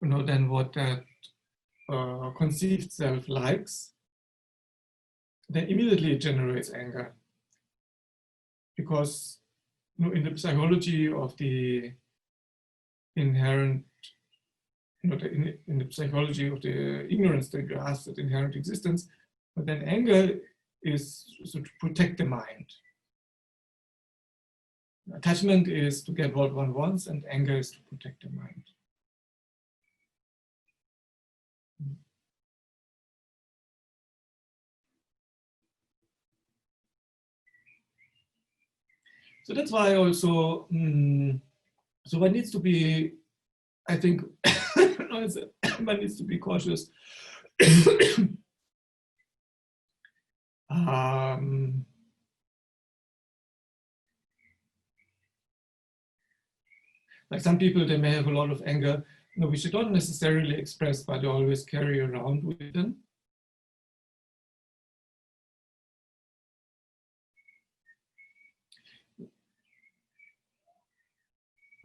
then what that conceived self likes, then immediately it generates anger. Because in the psychology of the inherent, in the psychology of the ignorance that grasps at inherent existence, but then anger is to protect the mind. Attachment is to get what one wants, and anger is to protect the mind. So that's why also, so one needs to be, I think, one needs to be cautious. Like some people, they may have a lot of anger, which they don't necessarily express, but they always carry around with them.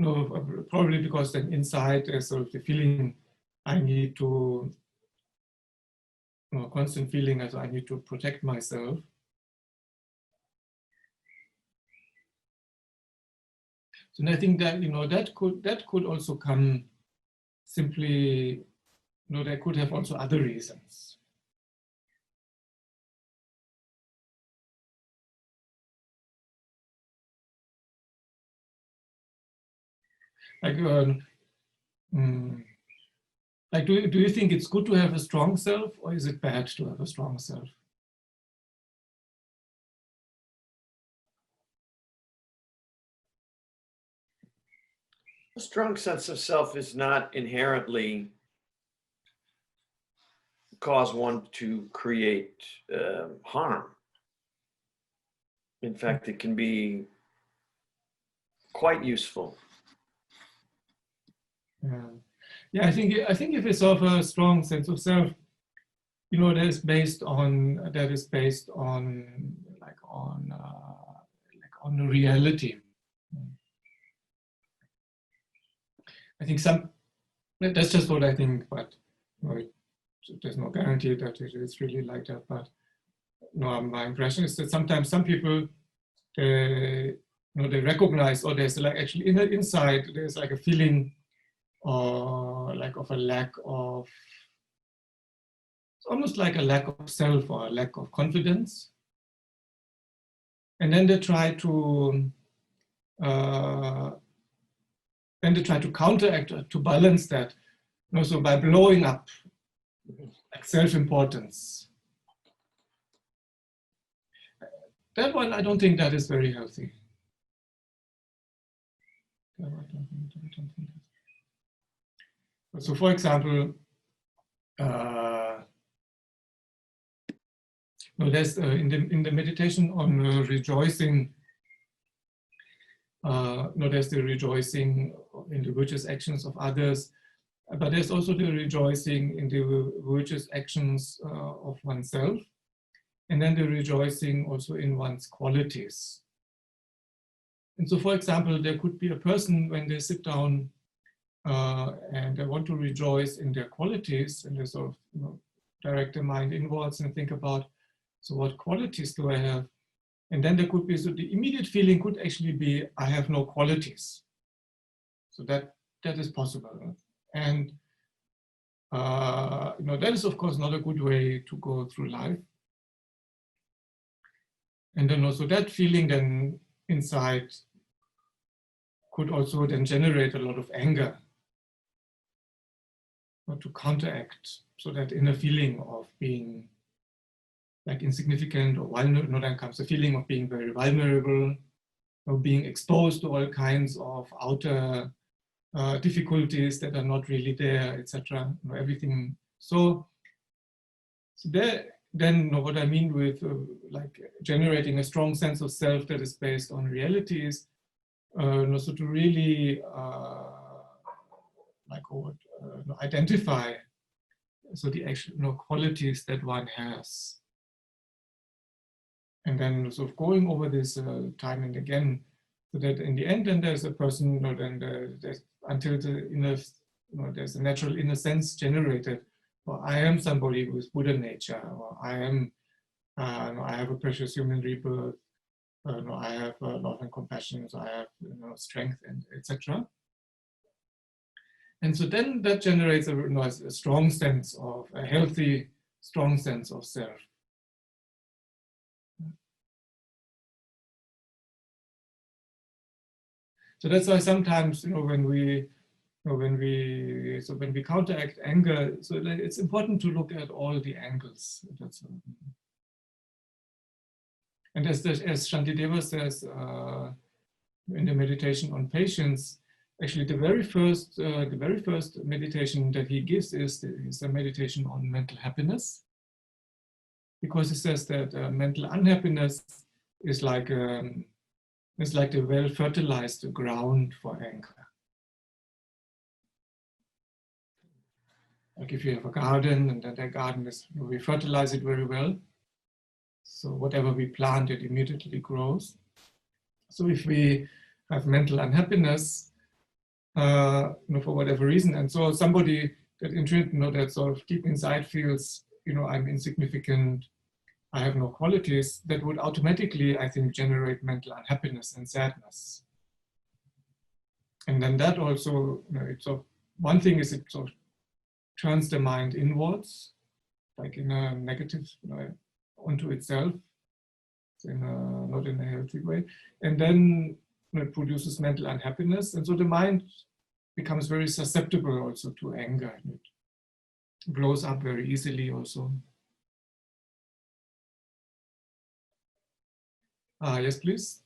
No, probably because then inside there's sort of the feeling I need to, constant feeling as I need to protect myself. So I think that that could also come simply, they could have also other reasons. Like, like do you think it's good to have a strong self, or is it bad to have a strong self? A strong sense of self is not inherently cause one to create harm. In fact, it can be quite useful. Yeah, I think if it's of a strong sense of self, that is based on on reality. I think that's just what I think, but there's no guarantee that it is really like that. But my impression is that sometimes some people, they recognize, or there's like actually inside there's like a feeling, or like of a lack of, it's almost like a lack of self or a lack of confidence, and then they try to counteract, to balance that, so by blowing up like self-importance. That one, I don't think that is very healthy. So, for example, there's in the meditation on rejoicing. There's the rejoicing in the virtuous actions of others, but there's also the rejoicing in the virtuous actions of oneself, and then the rejoicing also in one's qualities. And so, for example, there could be a person when they sit down and they want to rejoice in their qualities, and they sort of direct their mind inwards and think about, so what qualities do I have? And then there could be, so the immediate feeling could actually be, I have no qualities. So that is possible. And that is of course not a good way to go through life. And then also that feeling then inside could also then generate a lot of anger, or to counteract, so that inner feeling of being like insignificant or vulnerable, then comes the feeling of being very vulnerable, or being exposed to all kinds of outer difficulties that are not really there, etc. Everything. So there, then what I mean with like generating a strong sense of self that is based on realities, so to really identify so the actual qualities that one has. And then sort of going over this time and again, so that in the end, then there's a person, there's, until the inner, there's a natural inner sense generated. Well, I am somebody with Buddha nature, or I have a precious human rebirth. I have love and compassion, so I have strength, and etc. And so then that generates a strong sense of a healthy, strong sense of self. So that's why sometimes, when we counteract anger, so it's important to look at all the angles. And as Shantideva says, in the meditation on patience, actually the very first meditation that he gives is a meditation on mental happiness, because he says that mental unhappiness is like the well-fertilized ground for anger. Like if you have a garden and then the garden is, we fertilize it very well. So whatever we plant, it immediately grows. So if we have mental unhappiness, for whatever reason, and so somebody that that sort of deep inside feels, I'm insignificant, I have no qualities, that would automatically, I think, generate mental unhappiness and sadness. And then that also, one thing is it sort of turns the mind inwards, like in a negative, onto itself, not in a healthy way. And then it produces mental unhappiness. And so the mind becomes very susceptible also to anger. It blows up very easily also. Yes, please.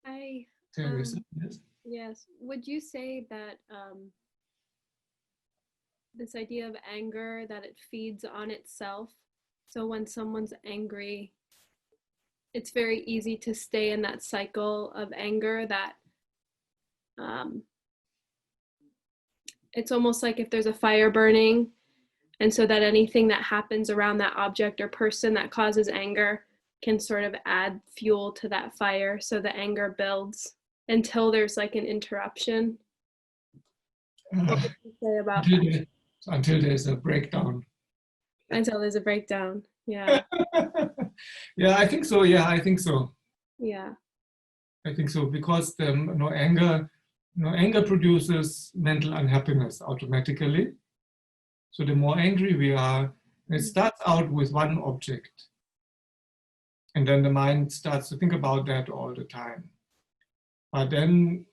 Hi. Teresa, yes. Yes. Would you say that this idea of anger, that it feeds on itself? So when someone's angry, it's very easy to stay in that cycle of anger, that it's almost like if there's a fire burning, and so that anything that happens around that object or person that causes anger can sort of add fuel to that fire, so the anger builds until there's like an interruption. What would you say about that? Until there's a breakdown. Until there's a breakdown. Yeah. Yeah, I think so. Yeah, I think so. Yeah. I think so, because anger produces mental unhappiness automatically. So the more angry we are, it starts out with one object, and then the mind starts to think about that all the time. But then,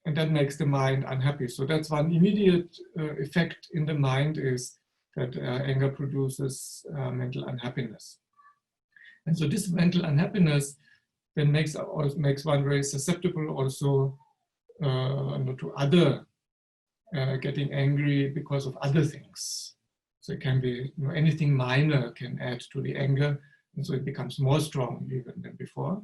and that makes the mind unhappy. So that's one immediate effect in the mind, is that anger produces mental unhappiness. And so this mental unhappiness then makes one very susceptible also to other getting angry because of other things. So it can be anything minor can add to the anger, and so it becomes more strong even than before.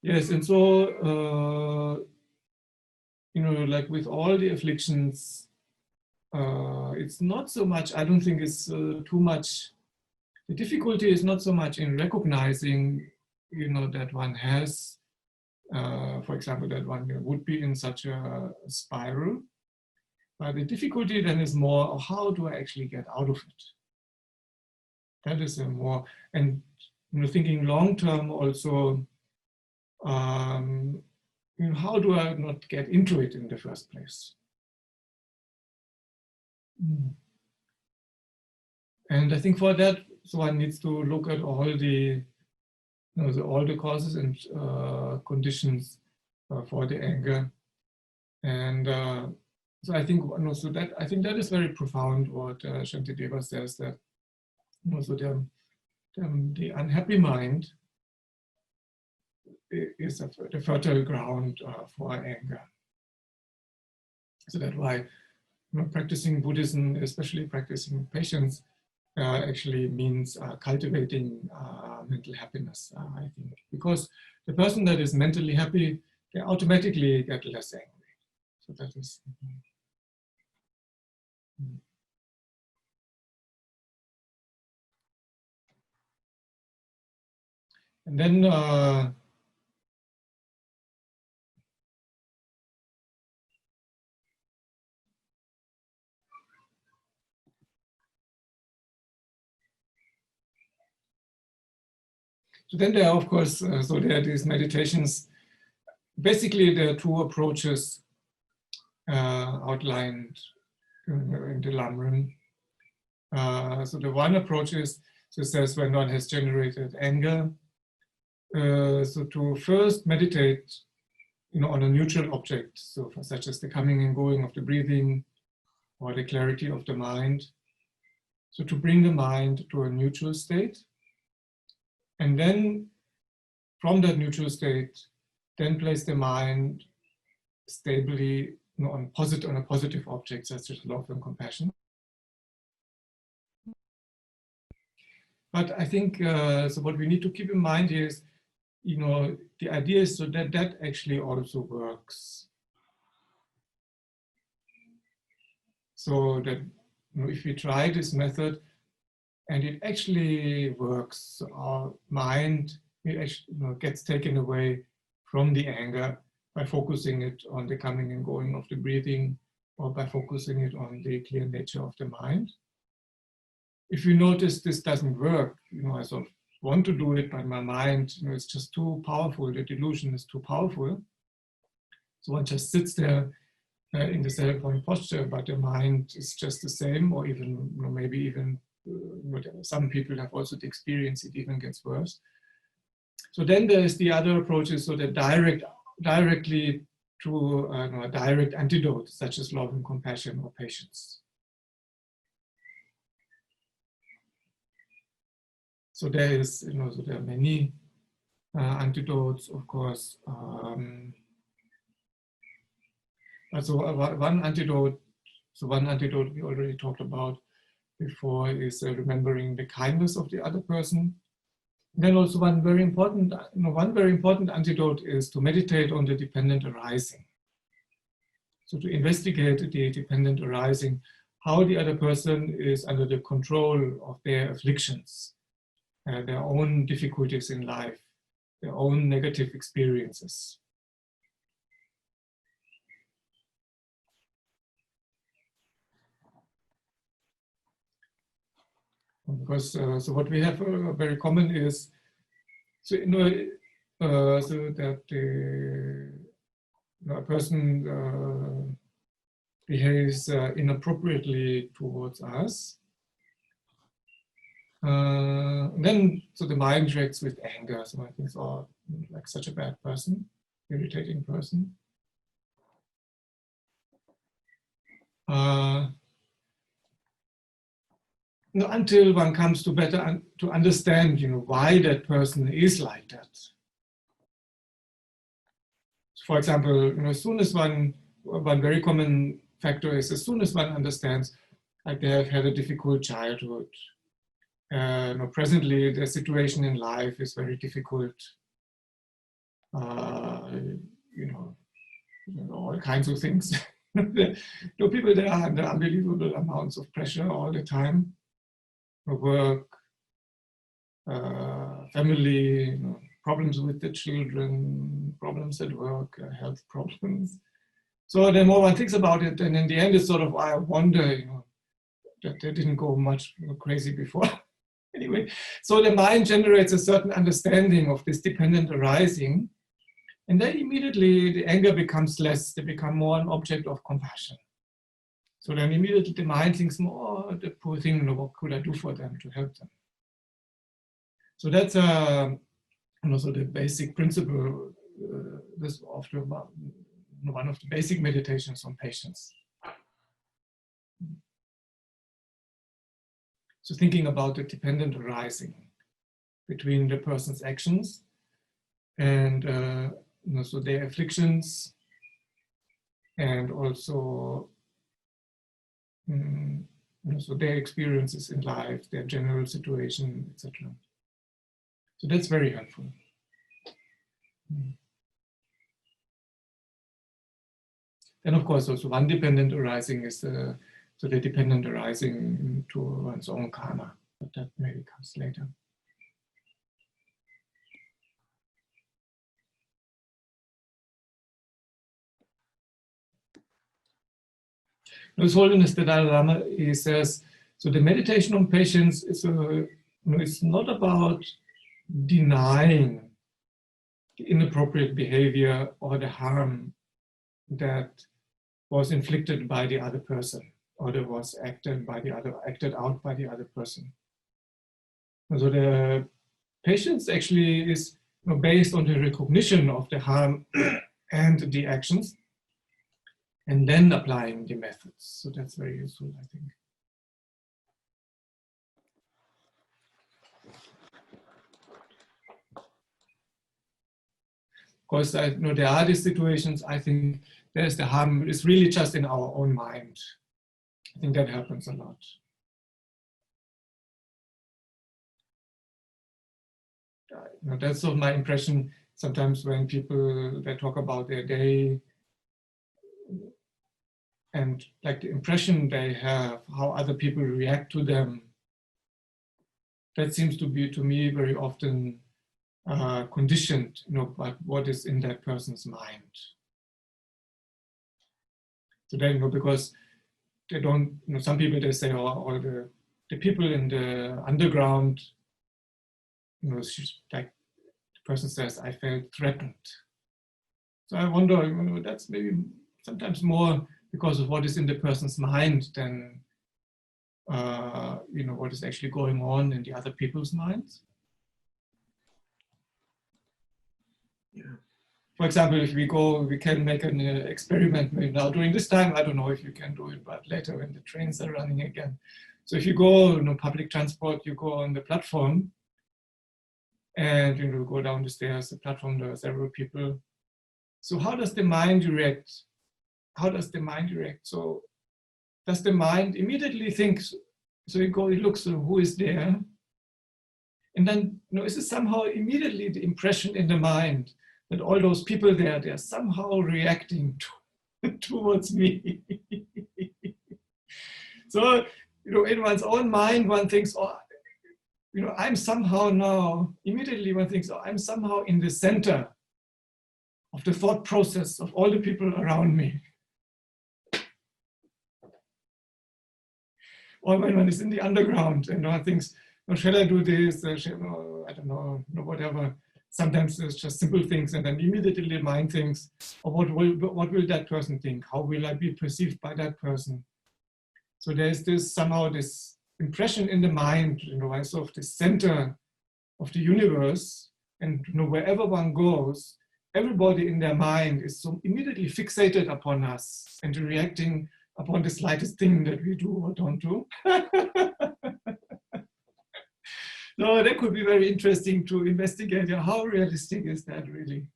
Yes, and so like with all the afflictions, it's not so much, I don't think it's too much, the difficulty is not so much in recognizing, that one has, for example, that one would be in such a spiral. But the difficulty then is more, how do I actually get out of it? That is a more, and thinking long term also, how do I not get into it in the first place? And I think for that, so one needs to look at all the, all the causes and conditions for the anger. And so I think, I think that is very profound what Shantideva says, that so the unhappy mind is the fertile ground for anger. So that's why practicing Buddhism, especially practicing patience, actually means cultivating mental happiness, I think. Because the person that is mentally happy, they automatically get less angry. So that is. And then so then there are, of course, so there are these meditations. Basically, there are two approaches outlined in the Lamrim. So the one approach is, so it says, when one has generated anger, so to first meditate, on a neutral object, so such as the coming and going of the breathing or the clarity of the mind. So to bring the mind to a neutral state, and then from that neutral state, then place the mind stably on a positive object such as love and compassion. But I think so what we need to keep in mind is, the idea is so that that actually also works. So that if we try this method and it actually works, so our mind gets taken away from the anger by focusing it on the coming and going of the breathing, or by focusing it on the clear nature of the mind. If you notice this doesn't work, I sort of want to do it, but my mind, it's just too powerful. The delusion is too powerful. So one just sits there in the 7-point posture, but the mind is just the same, or even maybe even some people have also the experience it even gets worse. So then there's the other approaches, so that directly through a direct antidote, such as love and compassion or patience. So there is, so there are many antidotes, of course. So one antidote we already talked about before is remembering the kindness of the other person. Then also one very important antidote is to meditate on the dependent arising. So to investigate the dependent arising, how the other person is under the control of their afflictions, their own difficulties in life, their own negative experiences. Because so what we have very common is, so that a person behaves inappropriately towards us. Then, so the mind reacts with anger. So I think, oh, like such a bad person, irritating person. Until one comes to better to understand, why that person is like that. For example, as soon as one very common factor is, as soon as one understands, like they have had a difficult childhood. Presently, their situation in life is very difficult. All kinds of things. People that are under unbelievable amounts of pressure all the time. Work, family, problems with the children, problems at work, health problems. So the more one thinks about it, and in the end, it's sort of, I wonder, that they didn't go much crazy before. Anyway, so the mind generates a certain understanding of this dependent arising, and then immediately the anger becomes less, they become more an object of compassion. So then immediately the mind thinks more, oh, the poor thing, what could I do for them to help them? So that's also the basic principle, this after one of the basic meditations on patience. So thinking about the dependent arising between the person's actions and so their afflictions, and also so their experiences in life, their general situation, etc. So that's very helpful. Then, of course, also one dependent arising is the dependent arising to one's own karma, but that maybe comes later. His Holiness the Dalai Lama, he says, so the meditation on patience is it's not about denying the inappropriate behavior or the harm that was inflicted by the other person, or that was acted out by the other person. And so the patience actually is based on the recognition of the harm and the actions, and then applying the methods. So that's very useful, I think. course, there are these situations. I think there's the harm is really just in our own mind. I think that happens a lot. That's sort of my impression sometimes when people they talk about their day and like the impression they have, how other people react to them. That seems to be, to me, very often conditioned, by what is in that person's mind. So then, because they don't, some people they say, or the people in the underground, like the person says, I felt threatened. So I wonder, that's maybe sometimes more because of what is in the person's mind than what is actually going on in the other people's minds. Yeah. For example, if we can make an experiment maybe now during this time. I don't know if you can do it, but later when the trains are running again. So if you go, public transport, you go on the platform, and you go down the stairs. The platform, there are several people. So how does the mind react? How does the mind react? So does the mind immediately think? So it looks, who is there? And then, is it somehow immediately the impression in the mind that all those people there, they're somehow reacting towards me? So, in one's own mind, one thinks, I'm somehow now, immediately one thinks, I'm somehow in the center of the thought process of all the people around me. Or when one is in the underground and one thinks, shall I do this? I don't know, whatever. Sometimes it's just simple things, and then immediately the mind thinks, what will that person think? How will I be perceived by that person? So there's somehow this impression in the mind, as sort of the center of the universe, and wherever one goes, everybody in their mind is so immediately fixated upon us and reacting upon the slightest thing that we do or don't do. No, that could be very interesting to investigate. How realistic is that really?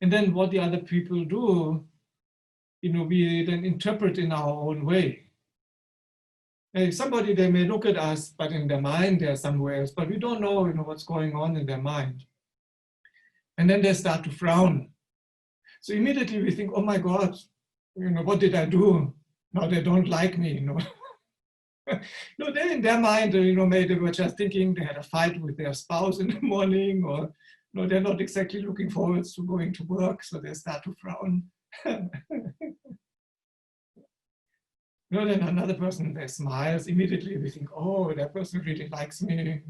And then what the other people do, we then interpret in our own way. Somebody, they may look at us, but in their mind they're somewhere else, but we don't know, what's going on in their mind. And then they start to frown. So immediately we think, oh my God, what did I do? Now they don't like me, No, they in their mind, maybe they were just thinking they had a fight with their spouse in the morning, or they're not exactly looking forward to going to work, so they start to frown. Then another person, they smiles. Immediately we think, oh, that person really likes me.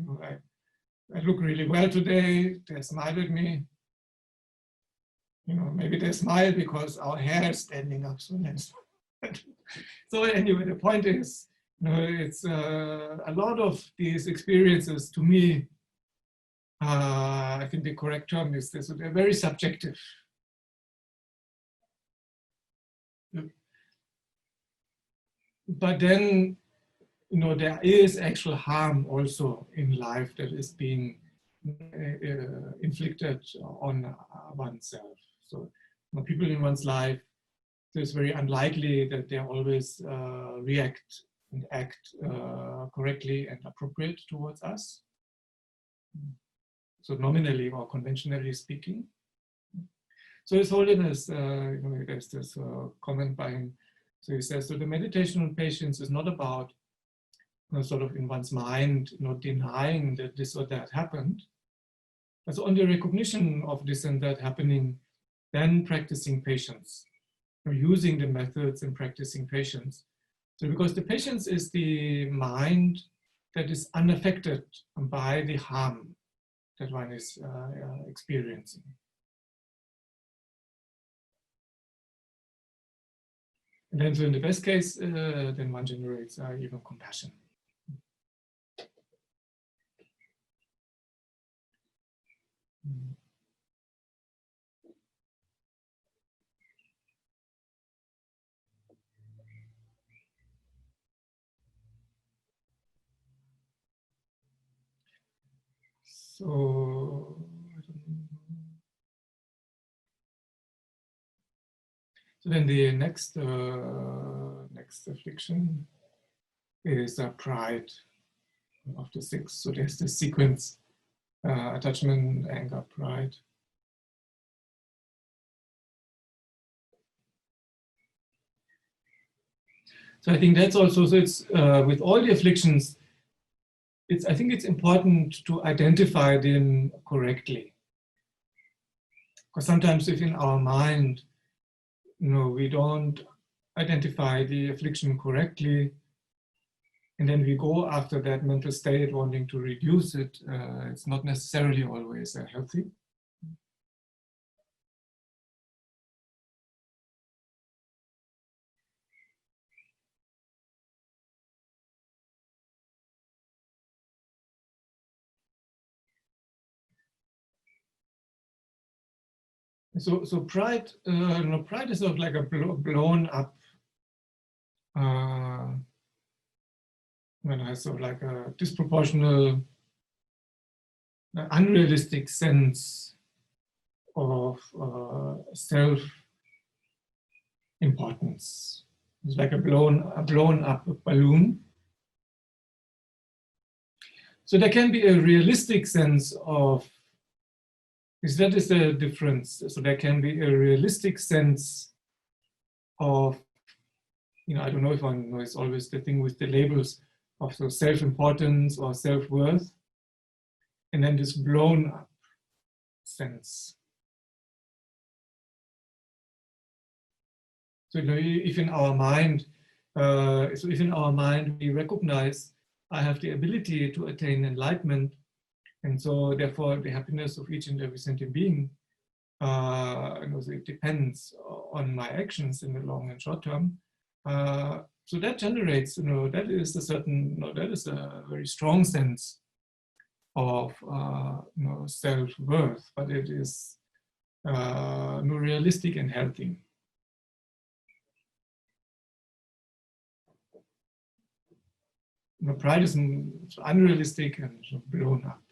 I look really well today. They smile at me. Maybe they smile because our hair is standing up so nice. So anyway, the point is, it's a lot of these experiences, to me, I think the correct term is this, so they're very subjective. But then, there is actual harm also in life that is being inflicted on oneself. So people in one's life, it's very unlikely that they always react and act correctly and appropriate towards us. So nominally or conventionally speaking. So His Holiness, there's this comment by him. So he says, so the meditation on patience is not about sort of in one's mind, denying that this or that happened. But on the recognition of this and that happening, then practicing patience, using the methods and practicing patience. So because the patience is the mind that is unaffected by the harm that one is experiencing. And then so in the best case, then one generates even compassion. So, I don't know. So then the next affliction is pride of the 6. So there's the sequence: attachment, anger, pride. So I think that's also, so it's with all the afflictions, I think it's important to identify them correctly. Because sometimes if in our mind, we don't identify the affliction correctly, and then we go after that mental state wanting to reduce it, it's not necessarily always healthy. So pride, pride is sort of like a blown up, sort of like a disproportional, unrealistic sense of self-importance. It's like a blown up balloon. So there can be a realistic sense of, that is the difference. So there can be a realistic sense of, I don't know if one knows, always the thing with the labels of self-importance or self-worth, and then this blown up sense. So if in our mind, we recognize I have the ability to attain enlightenment, and so therefore the happiness of each and every sentient being, it depends on my actions in the long and short term. So that generates, that is a very strong sense of self-worth, but it is realistic and healthy. Pride is unrealistic and blown up.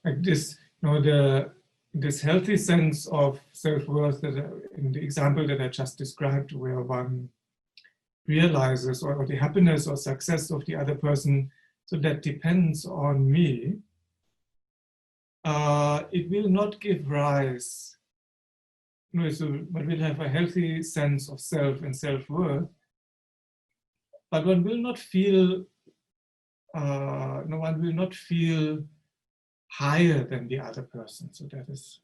Like this, this healthy sense of self-worth that in the example that I just described, where one realizes or the happiness or success of the other person, so that depends on me, it will not give rise, so one will have a healthy sense of self and self-worth, but one will not feel, higher than the other person. So that is,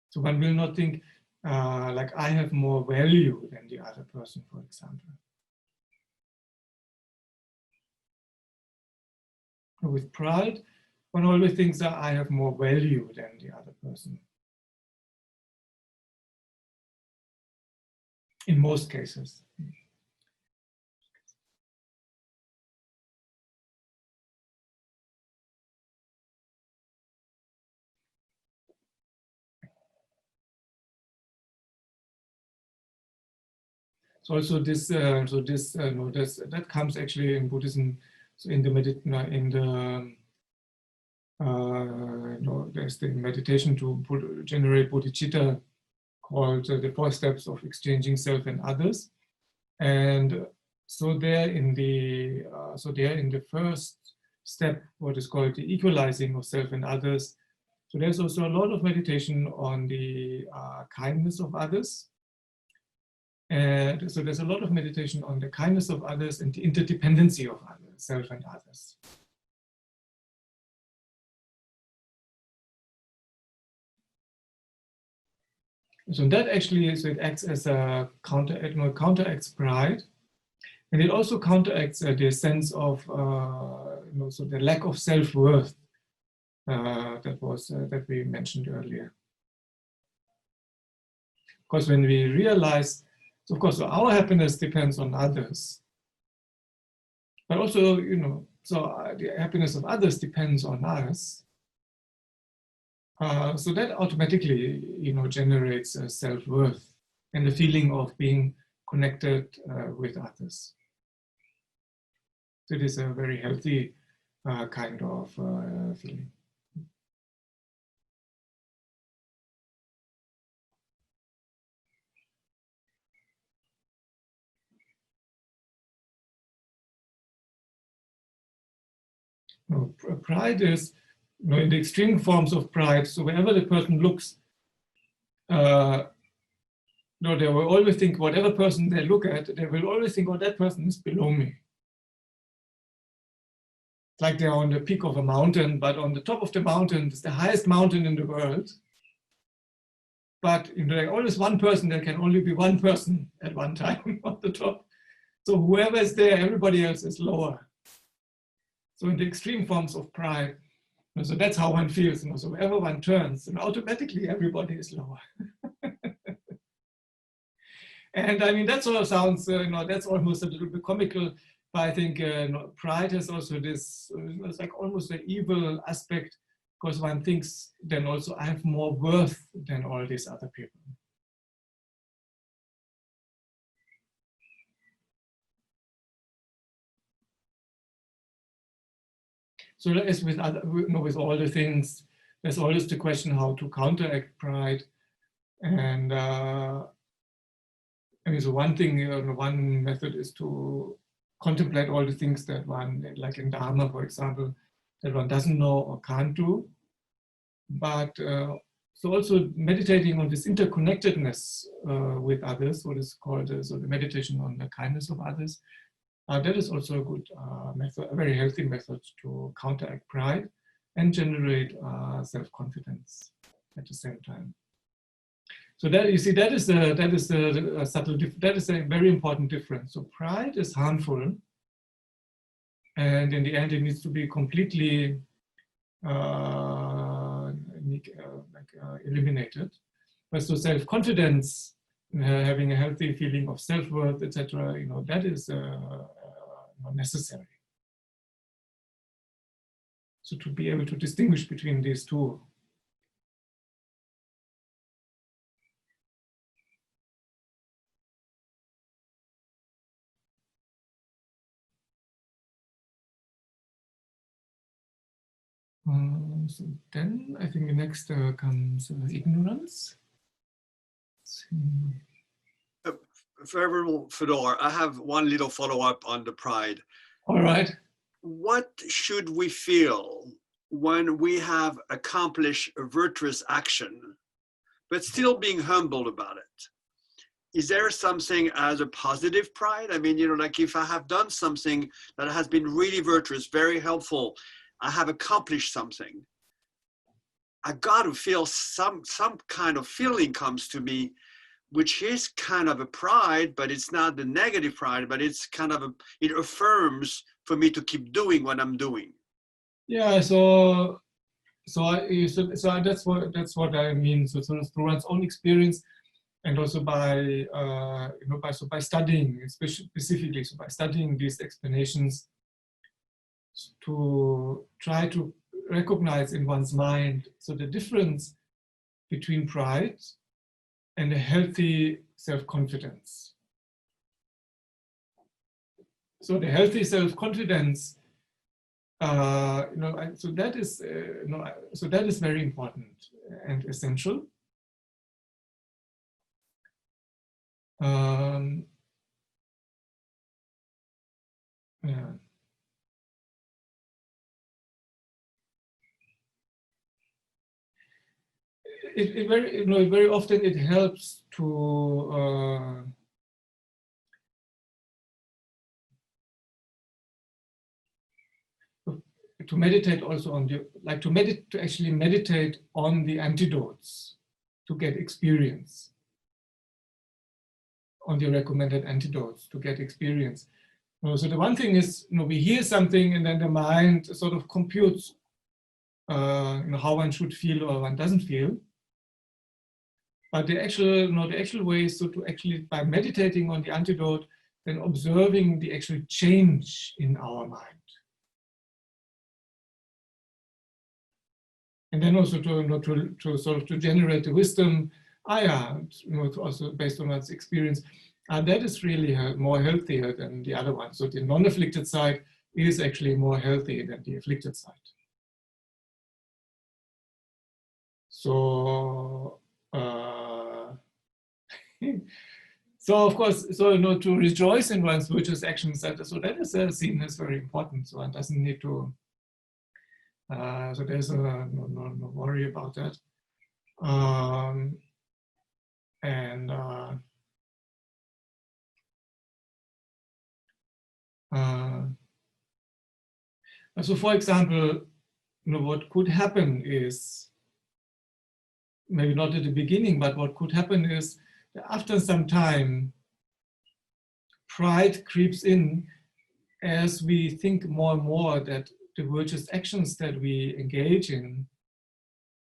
so one will not think like I have more value than the other person, for example. With pride, one always thinks that I have more value than the other person. In most cases. So also this, that comes actually in Buddhism. So in the there's the meditation to generate bodhicitta, called the 4 steps of exchanging self and others. And so there in the first step, what is called the equalizing of self and others. So there's also a lot of meditation on the kindness of others. And so there's a lot of meditation on the kindness of others and the interdependency of others, self and others. So that actually is, it acts as a counteracts pride, and it also counteracts the sense of so the lack of self-worth that we mentioned earlier. Because when we realize, so of course, so our happiness depends on others, but also so the happiness of others depends on us. So that automatically, generates a self-worth and the feeling of being connected with others. So it is a very healthy kind of feeling. Pride is, in the extreme forms of pride. So wherever the person looks, they will always think whatever person they look at, they will always think, oh, that person is below me. It's like they're on the peak of a mountain, but on the top of the mountain is the highest mountain in the world. But there always one person, there can only be one person at one time on the top. So whoever is there, everybody else is lower. So in the extreme forms of pride, so that's how one feels. So wherever one turns, automatically everybody is lower. And I mean, that sort of sounds, that's almost a little bit comical. But I think pride has also this, it's like almost an evil aspect, because one thinks then also I have more worth than all these other people. So as with other, with all the things, there's always the question how to counteract pride. And I mean, so one thing, one method is to contemplate all the things that one, like in Dharma, for example, that one doesn't know or can't do. But so also meditating on this interconnectedness with others, what is called so the meditation on the kindness of others, that is also a good method, a very healthy method to counteract pride and generate self-confidence at the same time. So that, you see, that is a subtle, that is a very important difference. So pride is harmful, and in the end, it needs to be completely eliminated. But so self-confidence, having a healthy feeling of self-worth, etc., that is necessary. So to be able to distinguish between these two. So then I think next comes ignorance. Venerable Fedor, I have one little follow-up on the pride. All right. What should we feel when we have accomplished a virtuous action, but still being humbled about it? Is there something as a positive pride? I mean, like if I have done something that has been really virtuous, very helpful, I have accomplished something, I got to feel some kind of feeling comes to me, which is kind of a pride, but it's not the negative pride, but it's kind of it affirms for me to keep doing what I'm doing. Yeah, so that's what I mean. So through one's own experience, and also by by studying, specifically, so by studying these explanations, to try to recognize in one's mind so the difference between pride and a healthy self-confidence. So the healthy self-confidence, so that is, so that is very important and essential. Yeah. It very often it helps to meditate also on the, like to actually meditate on the antidotes to get experience, on the recommended antidotes to get experience. So the one thing is, we hear something and then the mind sort of computes how one should feel or one doesn't feel. But the actual way is so to actually, by meditating on the antidote, then observing the actual change in our mind. And then also to sort of to generate the wisdom, also based on one's experience, that is really more healthier than the other one. So the non-afflicted side is actually more healthy than the afflicted side. So, so of course, so to rejoice in one's virtuous actions, so that is seen as very important. So one doesn't need to. So there's no worry about that. So for example, what could happen is, maybe not at the beginning, but what could happen is that after some time, pride creeps in as we think more and more that the virtuous actions that we engage in,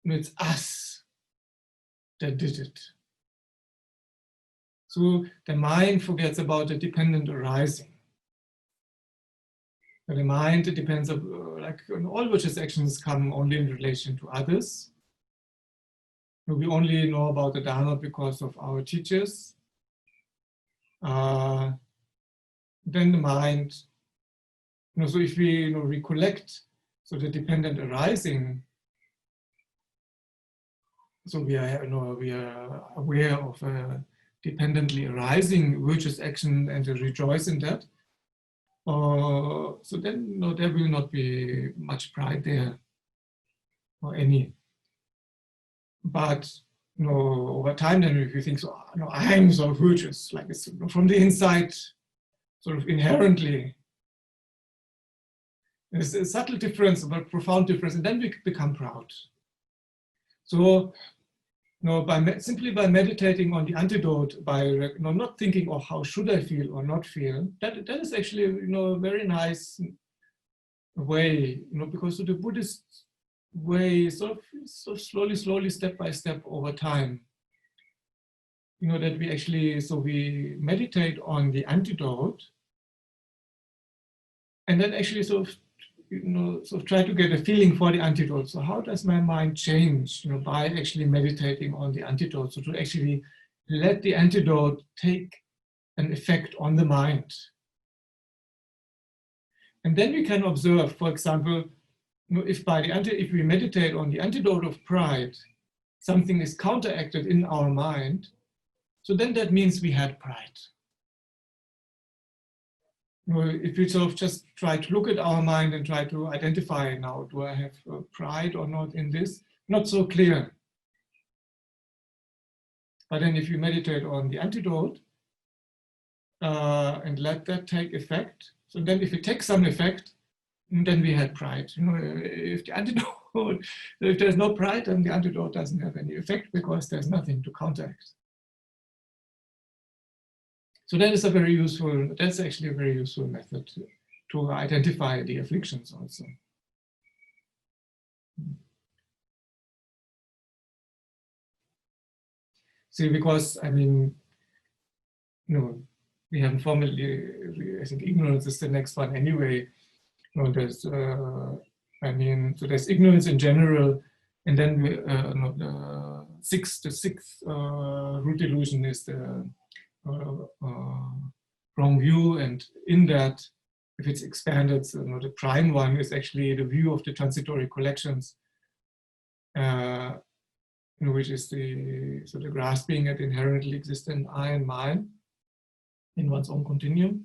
it's us that did it. So the mind forgets about the dependent arising. The mind, it depends on, like all virtuous actions come only in relation to others. We only know about the Dharma because of our teachers. Then the mind, so if we recollect, so the dependent arising, so we are aware of a dependently arising virtuous action and rejoice in that. So then there will not be much pride there, or any. But over time, then if you think, so I'm so virtuous, like it's from the inside, sort of inherently. There's a subtle difference, but profound difference, and then we become proud. So, simply by meditating on the antidote, by not thinking, oh, how should I feel or not feel, that is actually a very nice way, because of the Buddhist way, sort of slowly, step by step over time, that we actually, so we meditate on the antidote, and then actually sort of try to get a feeling for the antidote. So how does my mind change, by actually meditating on the antidote? So to actually let the antidote take an effect on the mind. And then we can observe, for example, if we meditate on the antidote of pride, something is counteracted in our mind, so then that means we had pride. If we sort of just try to look at our mind and try to identify now, do I have pride or not in this? Not so clear. But then if you meditate on the antidote and let that take effect, so then if it takes some effect, then we had pride. If the antidote, if there's no pride, then the antidote doesn't have any effect because there's nothing to counteract. So that is that's actually a very useful method to identify the afflictions also. See, because, we haven't formally, I think ignorance is the next one anyway. There's, so there's ignorance in general, and then the sixth root delusion is the wrong view, and in that, if it's expanded, so, the prime one is actually the view of the transitory collections, which is the grasping at inherently existent I and mine in one's own continuum,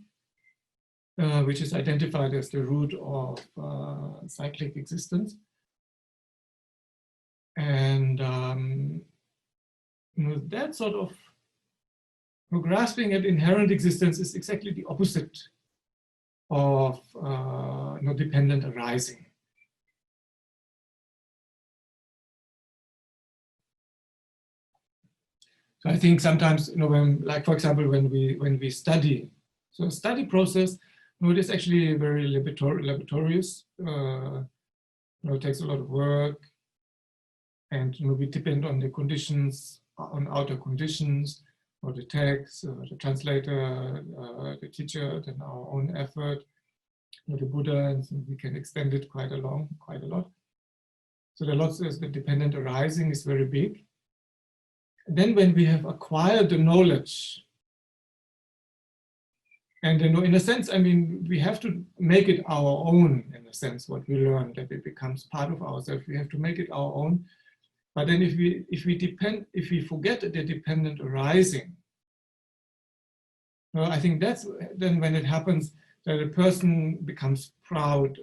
which is identified as the root of cyclic existence. And that sort of grasping at inherent existence is exactly the opposite of dependent arising. So I think sometimes, when, like for example, when we study, so a study process, it is actually very laborious. It takes a lot of work, and we depend on the conditions, on outer conditions, or the text, the translator, the teacher, then our own effort, the Buddha, and so we can extend it quite a lot. So the lots of the dependent arising is very big. Then when we have acquired the knowledge, and in a sense, I mean, we have to make it our own, in a sense, what we learn, that it becomes part of ourselves. We have to make it our own. But then if we forget the dependent arising, well, I think that's then when it happens that a person becomes proud,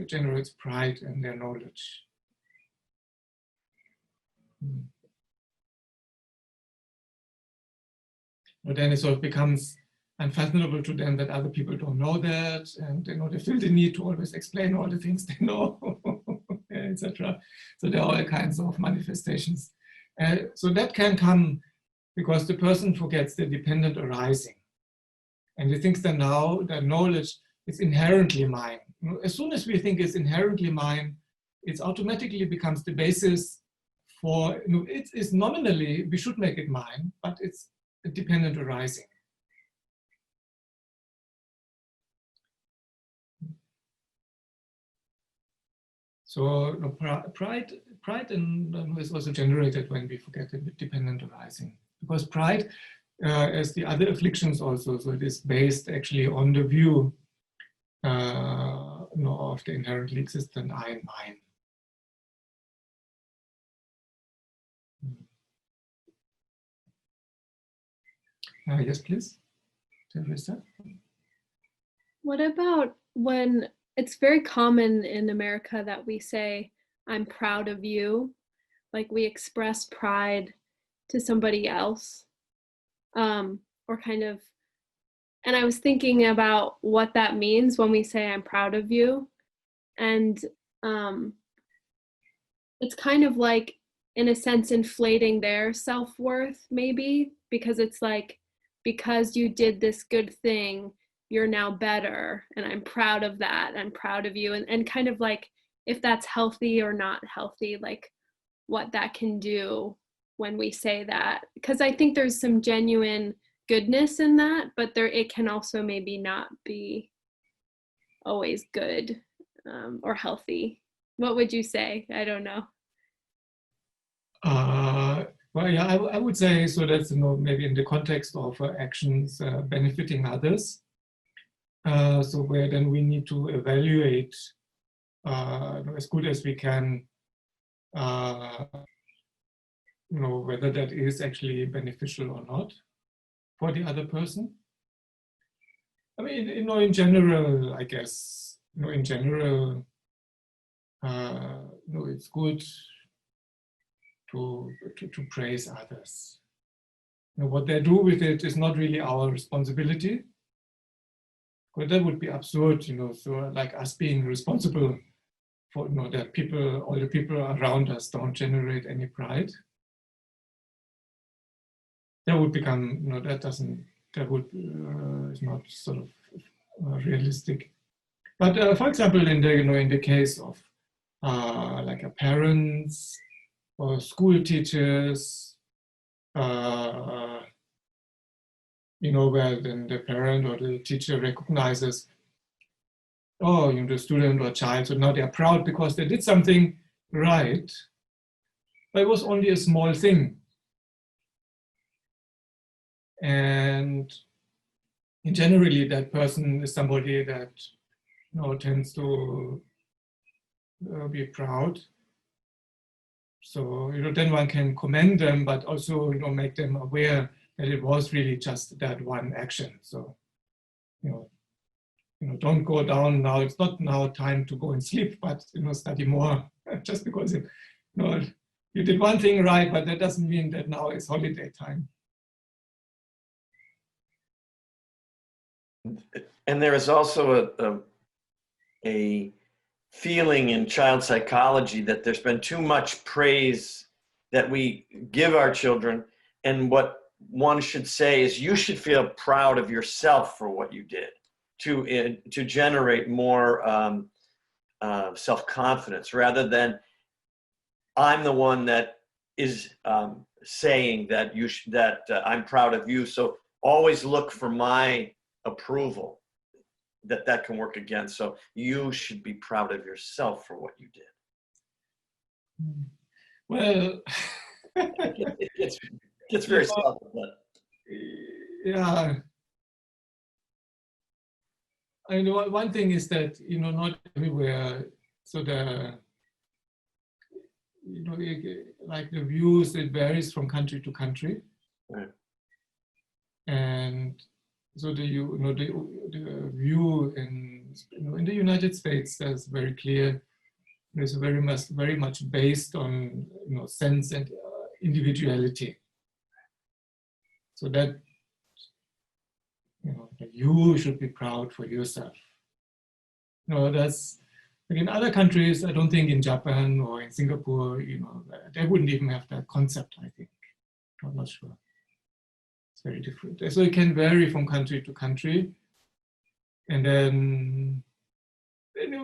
generates pride in their knowledge. But then it sort of becomes unfathomable to them that other people don't know that, and they feel the need to always explain all the things they know, etc. So there are all kinds of manifestations. So that can come because the person forgets the dependent arising, and he thinks that now that knowledge is inherently mine. As soon as we think it's inherently mine, it automatically becomes the basis for. It is nominally we should make it mine, but it's a dependent arising. So pride is also generated when we forget the dependent arising, because pride, as the other afflictions also, so it is based actually on the view of the inherently existent I and mine. Yes, please, Teresa. What about when it's very common in America that we say, I'm proud of you, like we express pride to somebody else, or kind of, and I was thinking about what that means when we say I'm proud of you. And it's kind of like, in a sense, inflating their self-worth, maybe, because it's like, because you did this good thing, you're now better, and I'm proud of that, I'm proud of you, and kind of like if that's healthy or not healthy, like what that can do when we say that, because I think there's some genuine goodness in that, but it can also maybe not be always good or healthy. What would you say? I don't know. Well, yeah, I would say so. That's maybe in the context of actions benefiting others. So where then we need to evaluate as good as we can, whether that is actually beneficial or not for the other person. I mean, in general, I guess, in general, it's good to praise others. What they do with it is not really our responsibility. But that would be absurd, so like us being responsible for, that all the people around us don't generate any pride. That would become, is not sort of realistic. But for example, in the case of like a parents or school teachers, where then the parent or the teacher recognizes, the student or child, so now they're proud because they did something right, but it was only a small thing. And generally, that person is somebody that tends to be proud. So then one can commend them, but also make them aware that it was really just that one action. So don't go down now. It's not now time to go and sleep, but study more. Just because you did one thing right, but that doesn't mean that now it's holiday time. And there is also a feeling in child psychology that there's been too much praise that we give our children, and what one should say is you should feel proud of yourself for what you did to generate more self-confidence, rather than I'm the one that is saying that I'm proud of you, so always look for my approval. That can work again. So you should be proud of yourself for what you did. Well, it gets very subtle, but yeah. I know one thing is that, not everywhere, so like the views, it varies from country to country. right. And so the view in the United States, that's very clear. It's very much based on sense and individuality. So that you should be proud for yourself. That's like in other countries. I don't think in Japan or in Singapore, they wouldn't even have that concept. I think, I'm not sure. It's very different. So it can vary from country to country, and then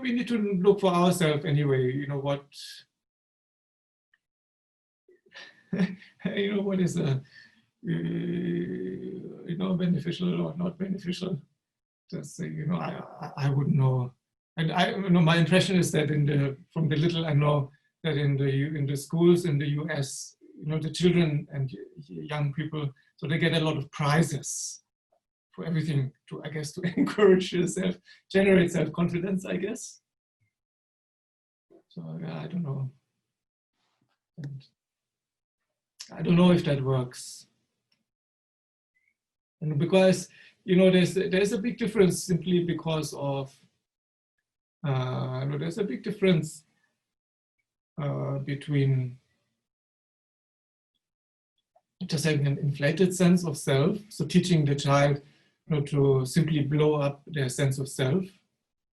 we need to look for ourselves anyway. What what is beneficial or not beneficial. Just I wouldn't know. And my impression is that from the little I know, that in the schools in the US, the children and young people, so they get a lot of prizes for everything to, I guess, to encourage yourself, generate self-confidence, I guess. So yeah, I don't know. And I don't know if that works. And because there's a big difference simply because of there's a big difference between just having an inflated sense of self, so teaching the child to simply blow up their sense of self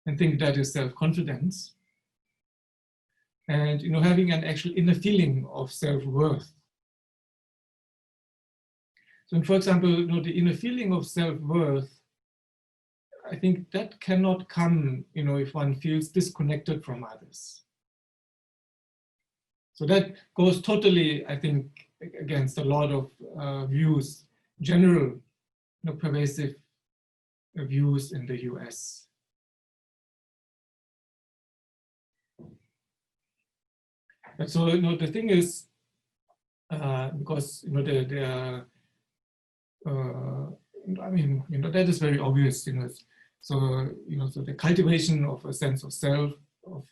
and think that is self-confidence, and having an actual inner feeling of self-worth. So, for example, the inner feeling of self-worth, I think that cannot come, if one feels disconnected from others. So that goes totally, I think, against a lot of views, general, pervasive views in the US. But so, the thing is, because, I mean, that is very obvious, so, so the cultivation of a sense of self, of,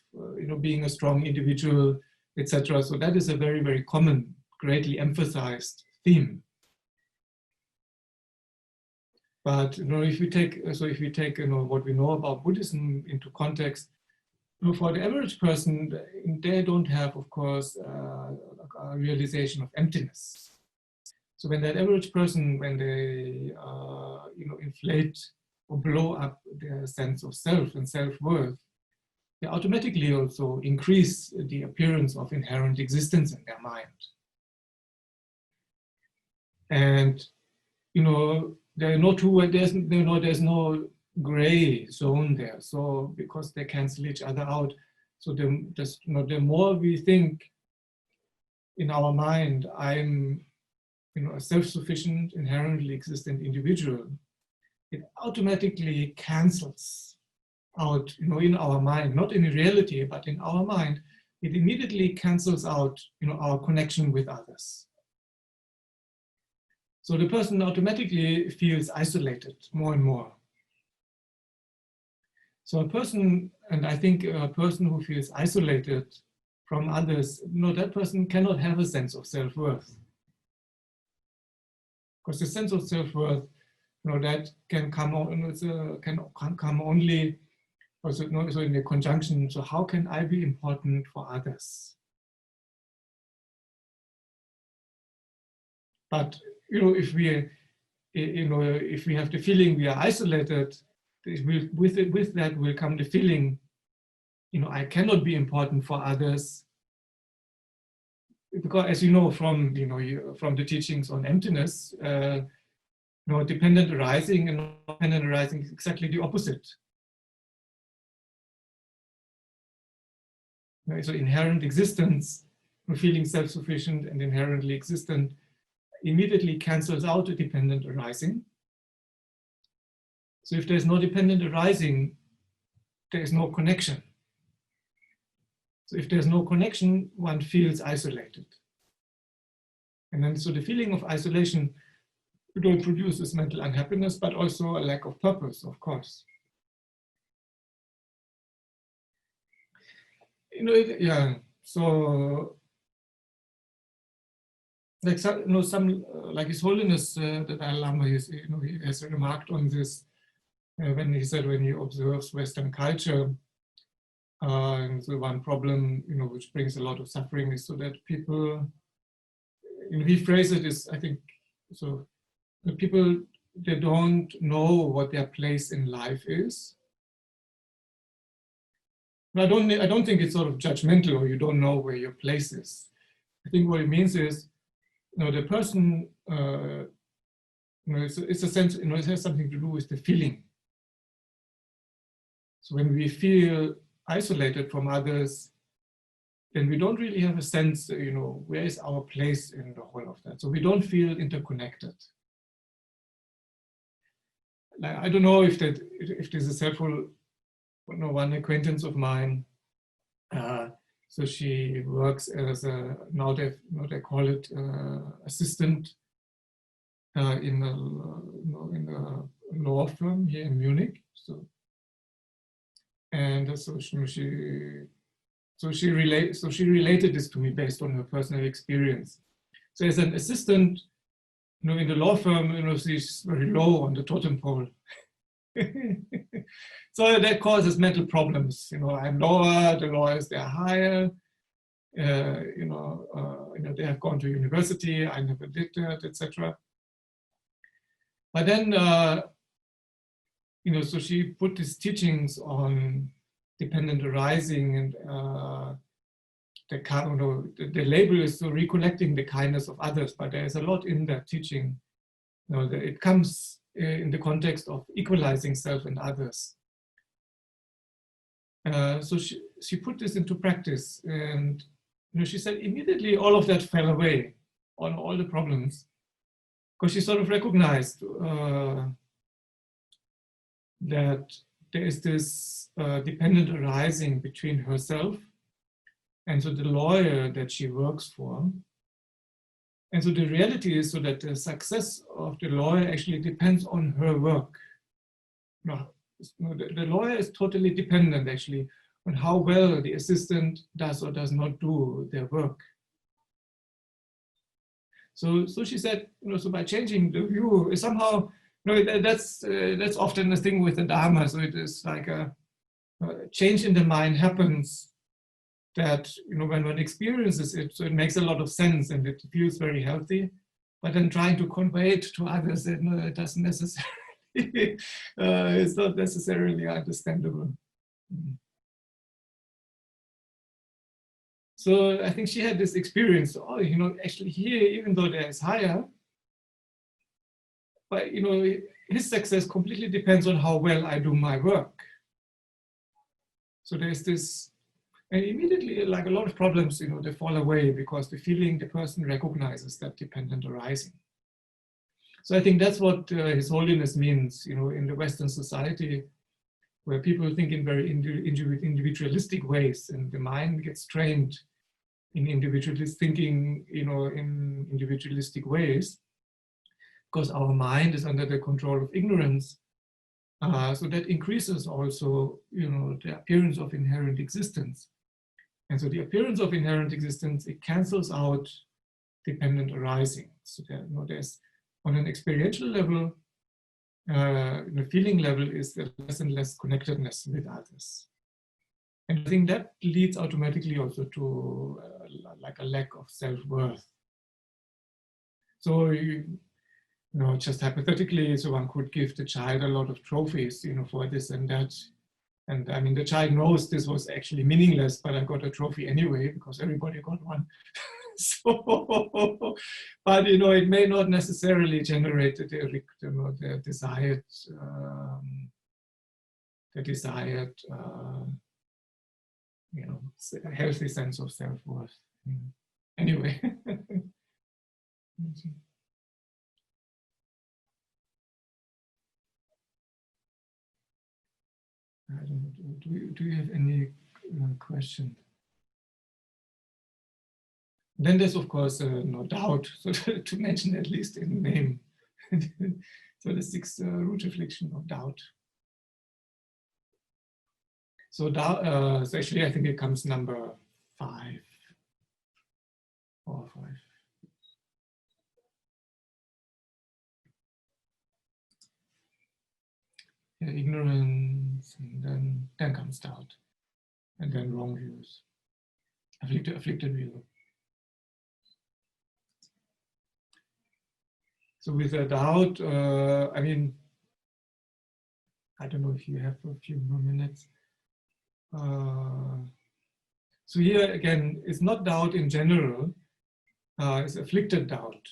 being a strong individual, etc. So that is a very, very common, greatly emphasized theme. But, if we take what we know about Buddhism into context, for the average person, they don't have, of course, a realization of emptiness. So when that average person, when they, inflate or blow up their sense of self and self-worth, they automatically also increase the appearance of inherent existence in their mind. And, there are no two ways, there's no gray zone there. So because they cancel each other out. So the more we think in our mind, I'm a self-sufficient, inherently existent individual, it automatically cancels out, in our mind, not in reality, but in our mind, it immediately cancels out, our connection with others. So the person automatically feels isolated more and more. So a person, and I think a person who feels isolated from others, that person cannot have a sense of self-worth. Because the sense of self-worth, that can come on, can come only also, so in the conjunction. So how can I be important for others? But if we have the feeling we are isolated, with that will come the feeling, I cannot be important for others. Because as you know from from the teachings on emptiness, dependent arising and non-dependent arising is exactly the opposite. So inherent existence, feeling self-sufficient and inherently existent, immediately cancels out a dependent arising. So if there's no dependent arising, there is no connection. So if there's no connection, one feels isolated. And then so the feeling of isolation don't produce this mental unhappiness, but also a lack of purpose, of course. Yeah, so like some like His Holiness the Dalai Lama, he has remarked on this when he said when he observes Western culture, and so one problem which brings a lot of suffering is so that people, he phrased it is, I think, so the people, they don't know what their place in life is. I don't think it's sort of judgmental, or you don't know where your place is. I think what it means is, the person, it's a sense, it has something to do with the feeling. So when we feel isolated from others, then we don't really have a sense, where is our place in the whole of that. So we don't feel interconnected. Like, I don't know if this is helpful. One acquaintance of mine, so she works as a, now they call it assistant in a law firm here in Munich. So, and so she related this to me based on her personal experience. So as an assistant, in the law firm, she's very low on the totem pole. So that causes mental problems. I'm lower, the lawyers, they're higher. They have gone to university, I never did that, etc. But then, so she put these teachings on dependent arising, and the label is so recollecting the kindness of others, but there's a lot in that teaching. It comes in the context of equalizing self and others. So she put this into practice, and she said immediately all of that fell away, on all the problems, because she sort of recognized that there is this dependent arising between herself and so the lawyer that she works for. And so the reality is so that the success of the lawyer actually depends on her work. The lawyer is totally dependent actually on how well the assistant does or does not do their work. So she said, so by changing the view, somehow, that's often the thing with the Dharma. So it is like a change in the mind happens that, when one experiences it, so it makes a lot of sense and it feels very healthy. But then trying to convey it to others, it doesn't necessarily, it's not necessarily understandable. So I think she had this experience, actually here, even though there is higher, but his success completely depends on how well I do my work. So there's this, and immediately, like a lot of problems, they fall away because the person recognizes that dependent arising. So I think that's what His Holiness means, in the Western society, where people think in very individualistic ways, and the mind gets trained in individualist thinking, in individualistic ways, because our mind is under the control of ignorance. So that increases also, the appearance of inherent existence. And so the appearance of inherent existence, it cancels out dependent arising. So there's, on an experiential level, the feeling level is less and less connectedness with others. And I think that leads automatically also to like a lack of self-worth. So, just hypothetically, so one could give the child a lot of trophies, for this and that. And I mean, the child knows this was actually meaningless, but I got a trophy anyway because everybody got one. So, but it may not necessarily generate the desired, a healthy sense of self-worth. Anyway. I don't know, do you have any question? Then there's, of course, no doubt, so to mention at least in the name. So the sixth root affliction of doubt. So doubt, so actually I think it comes number 5, 4 or 5. Yeah, ignorance, and then comes doubt, and then wrong views, afflicted view. So with a doubt, I mean, I don't know if you have a few more minutes. So here again, it's not doubt in general, it's afflicted doubt.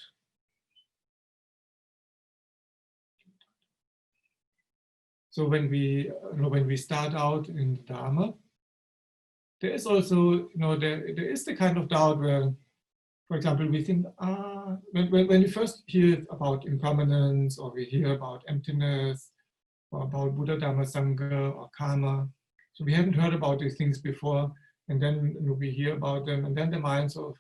So when we start out in the Dharma, there is also, there is the kind of doubt where, for example, we think, when we first hear about impermanence, or we hear about emptiness, or about Buddha, Dhamma, Sangha, or karma, so we haven't heard about these things before, and then we hear about them, and then the mind sort of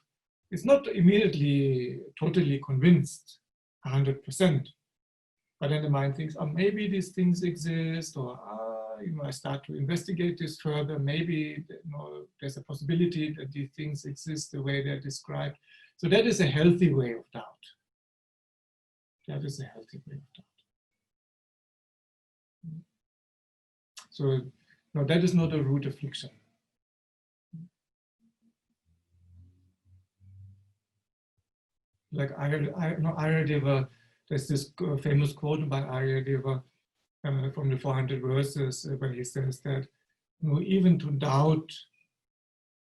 is not immediately totally convinced 100%, but then the mind thinks, oh, maybe these things exist, or I start to investigate this further. Maybe there's a possibility that these things exist the way they're described. So that is a healthy way of doubt. That is a healthy way of doubt. So no, that is not a root affliction. Like Aryadeva, there's this famous quote by Aryadeva from the 400 verses where he says that even to doubt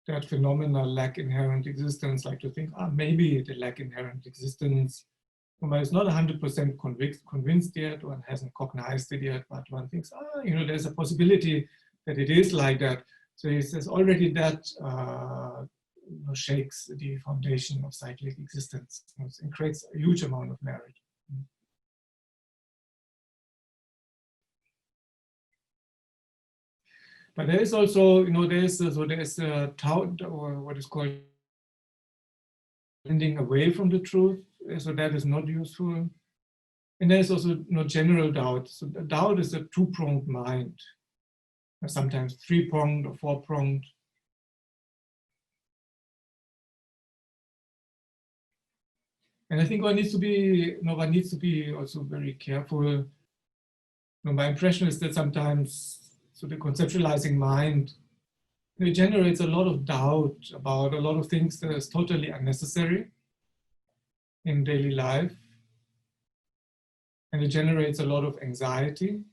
that phenomena lack inherent existence, like to think, maybe they lack inherent existence, but it's not 100% convinced yet, one hasn't cognized it yet, but one thinks, there's a possibility that it is like that. So he says already that shakes the foundation of cyclic existence and creates a huge amount of merit. But there is also, there's a doubt, or what is called bending away from the truth. So that is not useful. And there's also general doubt. So the doubt is a two-pronged mind, sometimes three-pronged or four-pronged. And I think one needs to be, also very careful. My impression is that sometimes, so the conceptualizing mind, it generates a lot of doubt about a lot of things that is totally unnecessary in daily life. And it generates a lot of anxiety.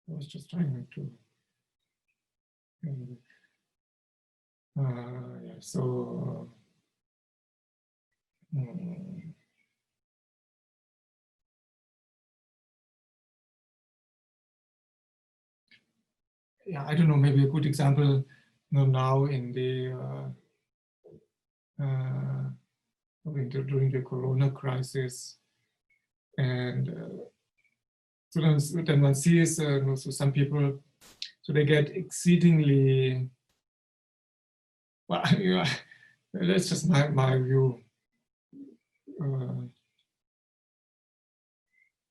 I was just trying to. Yeah, so. Yeah, I don't know, maybe a good example now in the during the Corona crisis, and so then one sees so some people, so they get exceedingly, well, that's just my view.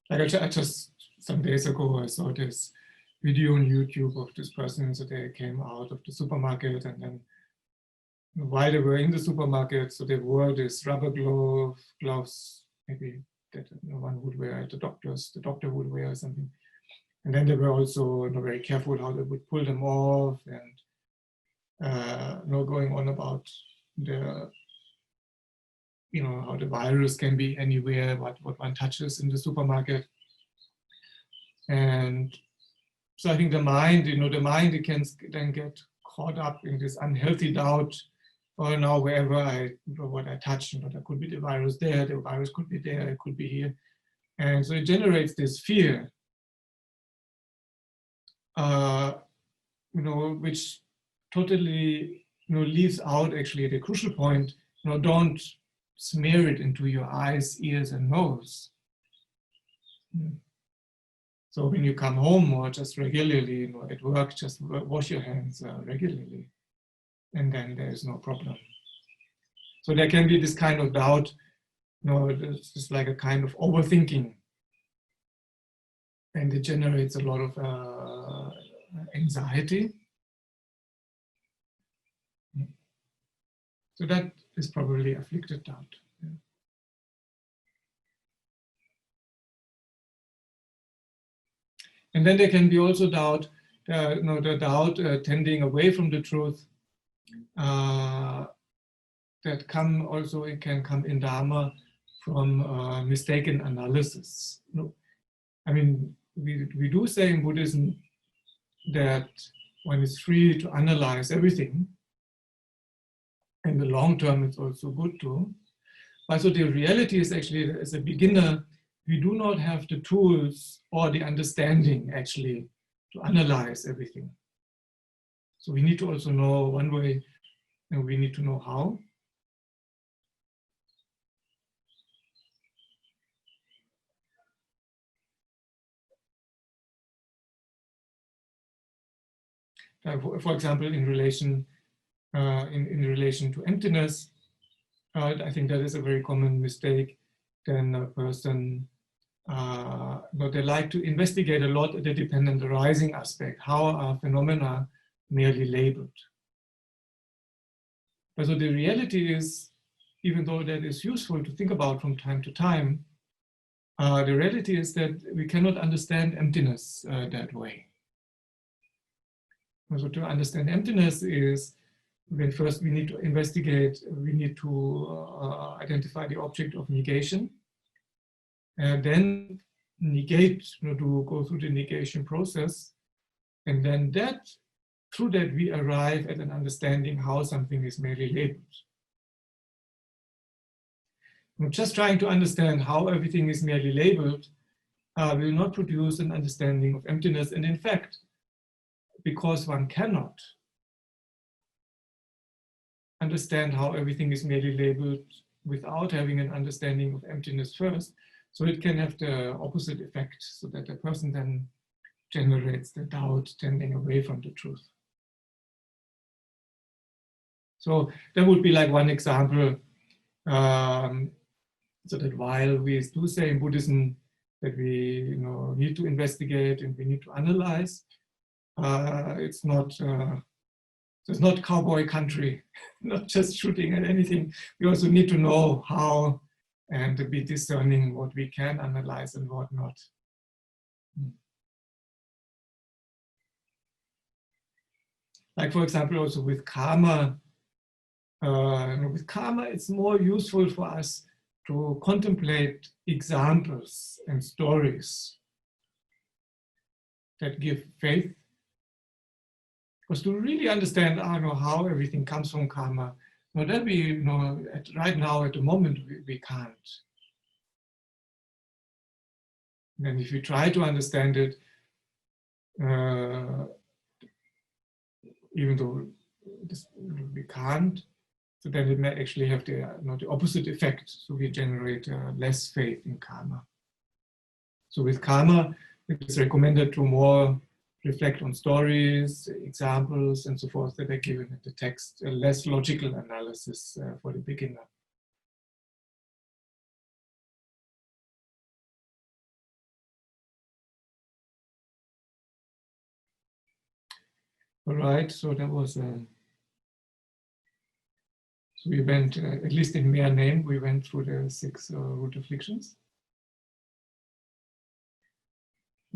Like I just some days ago I saw this video on YouTube of this person. So they came out of the supermarket, and then while they were in the supermarket, so they wore this rubber gloves, maybe that one would wear, the doctor would wear or something. And then they were also very careful how they would pull them off. And going on about the, how the virus can be anywhere, what one touches in the supermarket. And so I think the mind, it can then get caught up in this unhealthy doubt. Oh, now wherever what I touch, there could be the virus there, the virus could be there, it could be here. And so it generates this fear, which totally, leaves out actually the crucial point, don't smear it into your eyes, ears, and nose. So when you come home or just regularly, at work, just wash your hands regularly, and then there is no problem. So there can be this kind of doubt, it's just like a kind of overthinking, and it generates a lot of anxiety. So that is probably afflicted doubt. Yeah. And then there can be also doubt, the doubt tending away from the truth, that it can come in Dharma from mistaken analysis. I mean, we do say in Buddhism that one is free to analyze everything. In the long term, it's also good to. But so the reality is actually, as a beginner, we do not have the tools or the understanding actually to analyze everything. So we need to also know one way, and we need to know how. For example, in relation to emptiness, I think that is a very common mistake. Then a person, they like to investigate a lot the dependent arising aspect. How are phenomena merely labeled? But so the reality is, even though that is useful to think about from time to time, the reality is that we cannot understand emptiness that way. So to understand emptiness is, when first we need to investigate, we need to identify the object of negation, and then negate, to go through the negation process, and then through that we arrive at an understanding how something is merely labeled. Just trying to understand how everything is merely labeled will not produce an understanding of emptiness, and in fact, because one cannot understand how everything is merely labeled without having an understanding of emptiness first, so it can have the opposite effect, so that the person then generates the doubt tending away from the truth. So that would be like one example, so that while we do say in Buddhism that we need to investigate and we need to analyze, it's not cowboy country, not just shooting at anything. We also need to know how and to be discerning what we can analyze and what not. Like, for example, also with karma. With karma, it's more useful for us to contemplate examples and stories that give faith. Because to really understand how everything comes from karma, that we right now at the moment we can't. And if you try to understand it, even though we can't, so then it may actually have the opposite effect. So we generate less faith in karma. So with karma, it is recommended to more reflect on stories, examples, and so forth that are given in the text, a less logical analysis for the beginner. All right, so that was, so we went, at least in mere name, we went through the 6 root afflictions.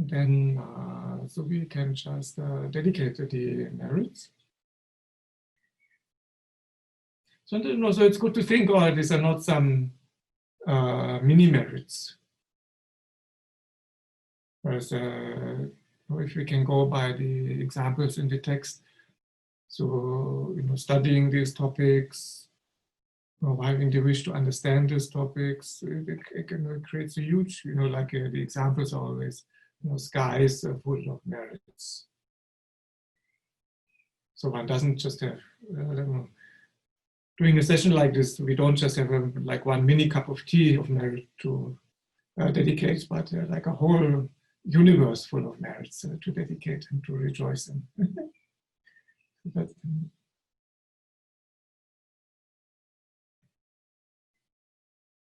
Then, so we can just dedicate the merits. So it's good to think, oh, these are not some mini merits. Whereas, if we can go by the examples in the text, so studying these topics, having the wish to understand these topics, it creates a huge, like the examples are always, skies are full of merits. So one doesn't just have, I don't know, doing a session like this, we don't just have like one mini cup of tea of merit to dedicate, but like a whole universe full of merits to dedicate and to rejoice in.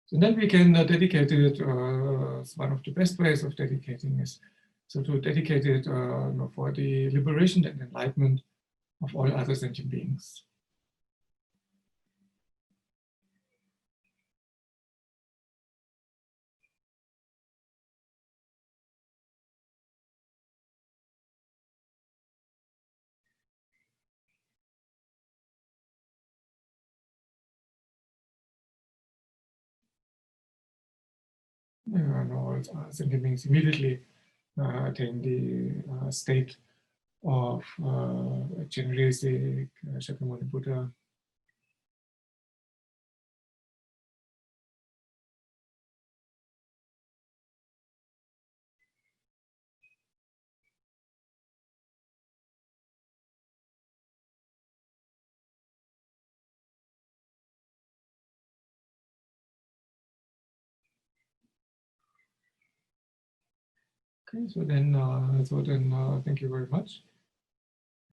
So then we can dedicate it, one of the best ways of dedicating is so to dedicate it for the liberation and enlightenment of all other sentient beings. All sentient beings immediately attain the state of Chenrezig, Shakyamuni Buddha. Okay, so then thank you very much.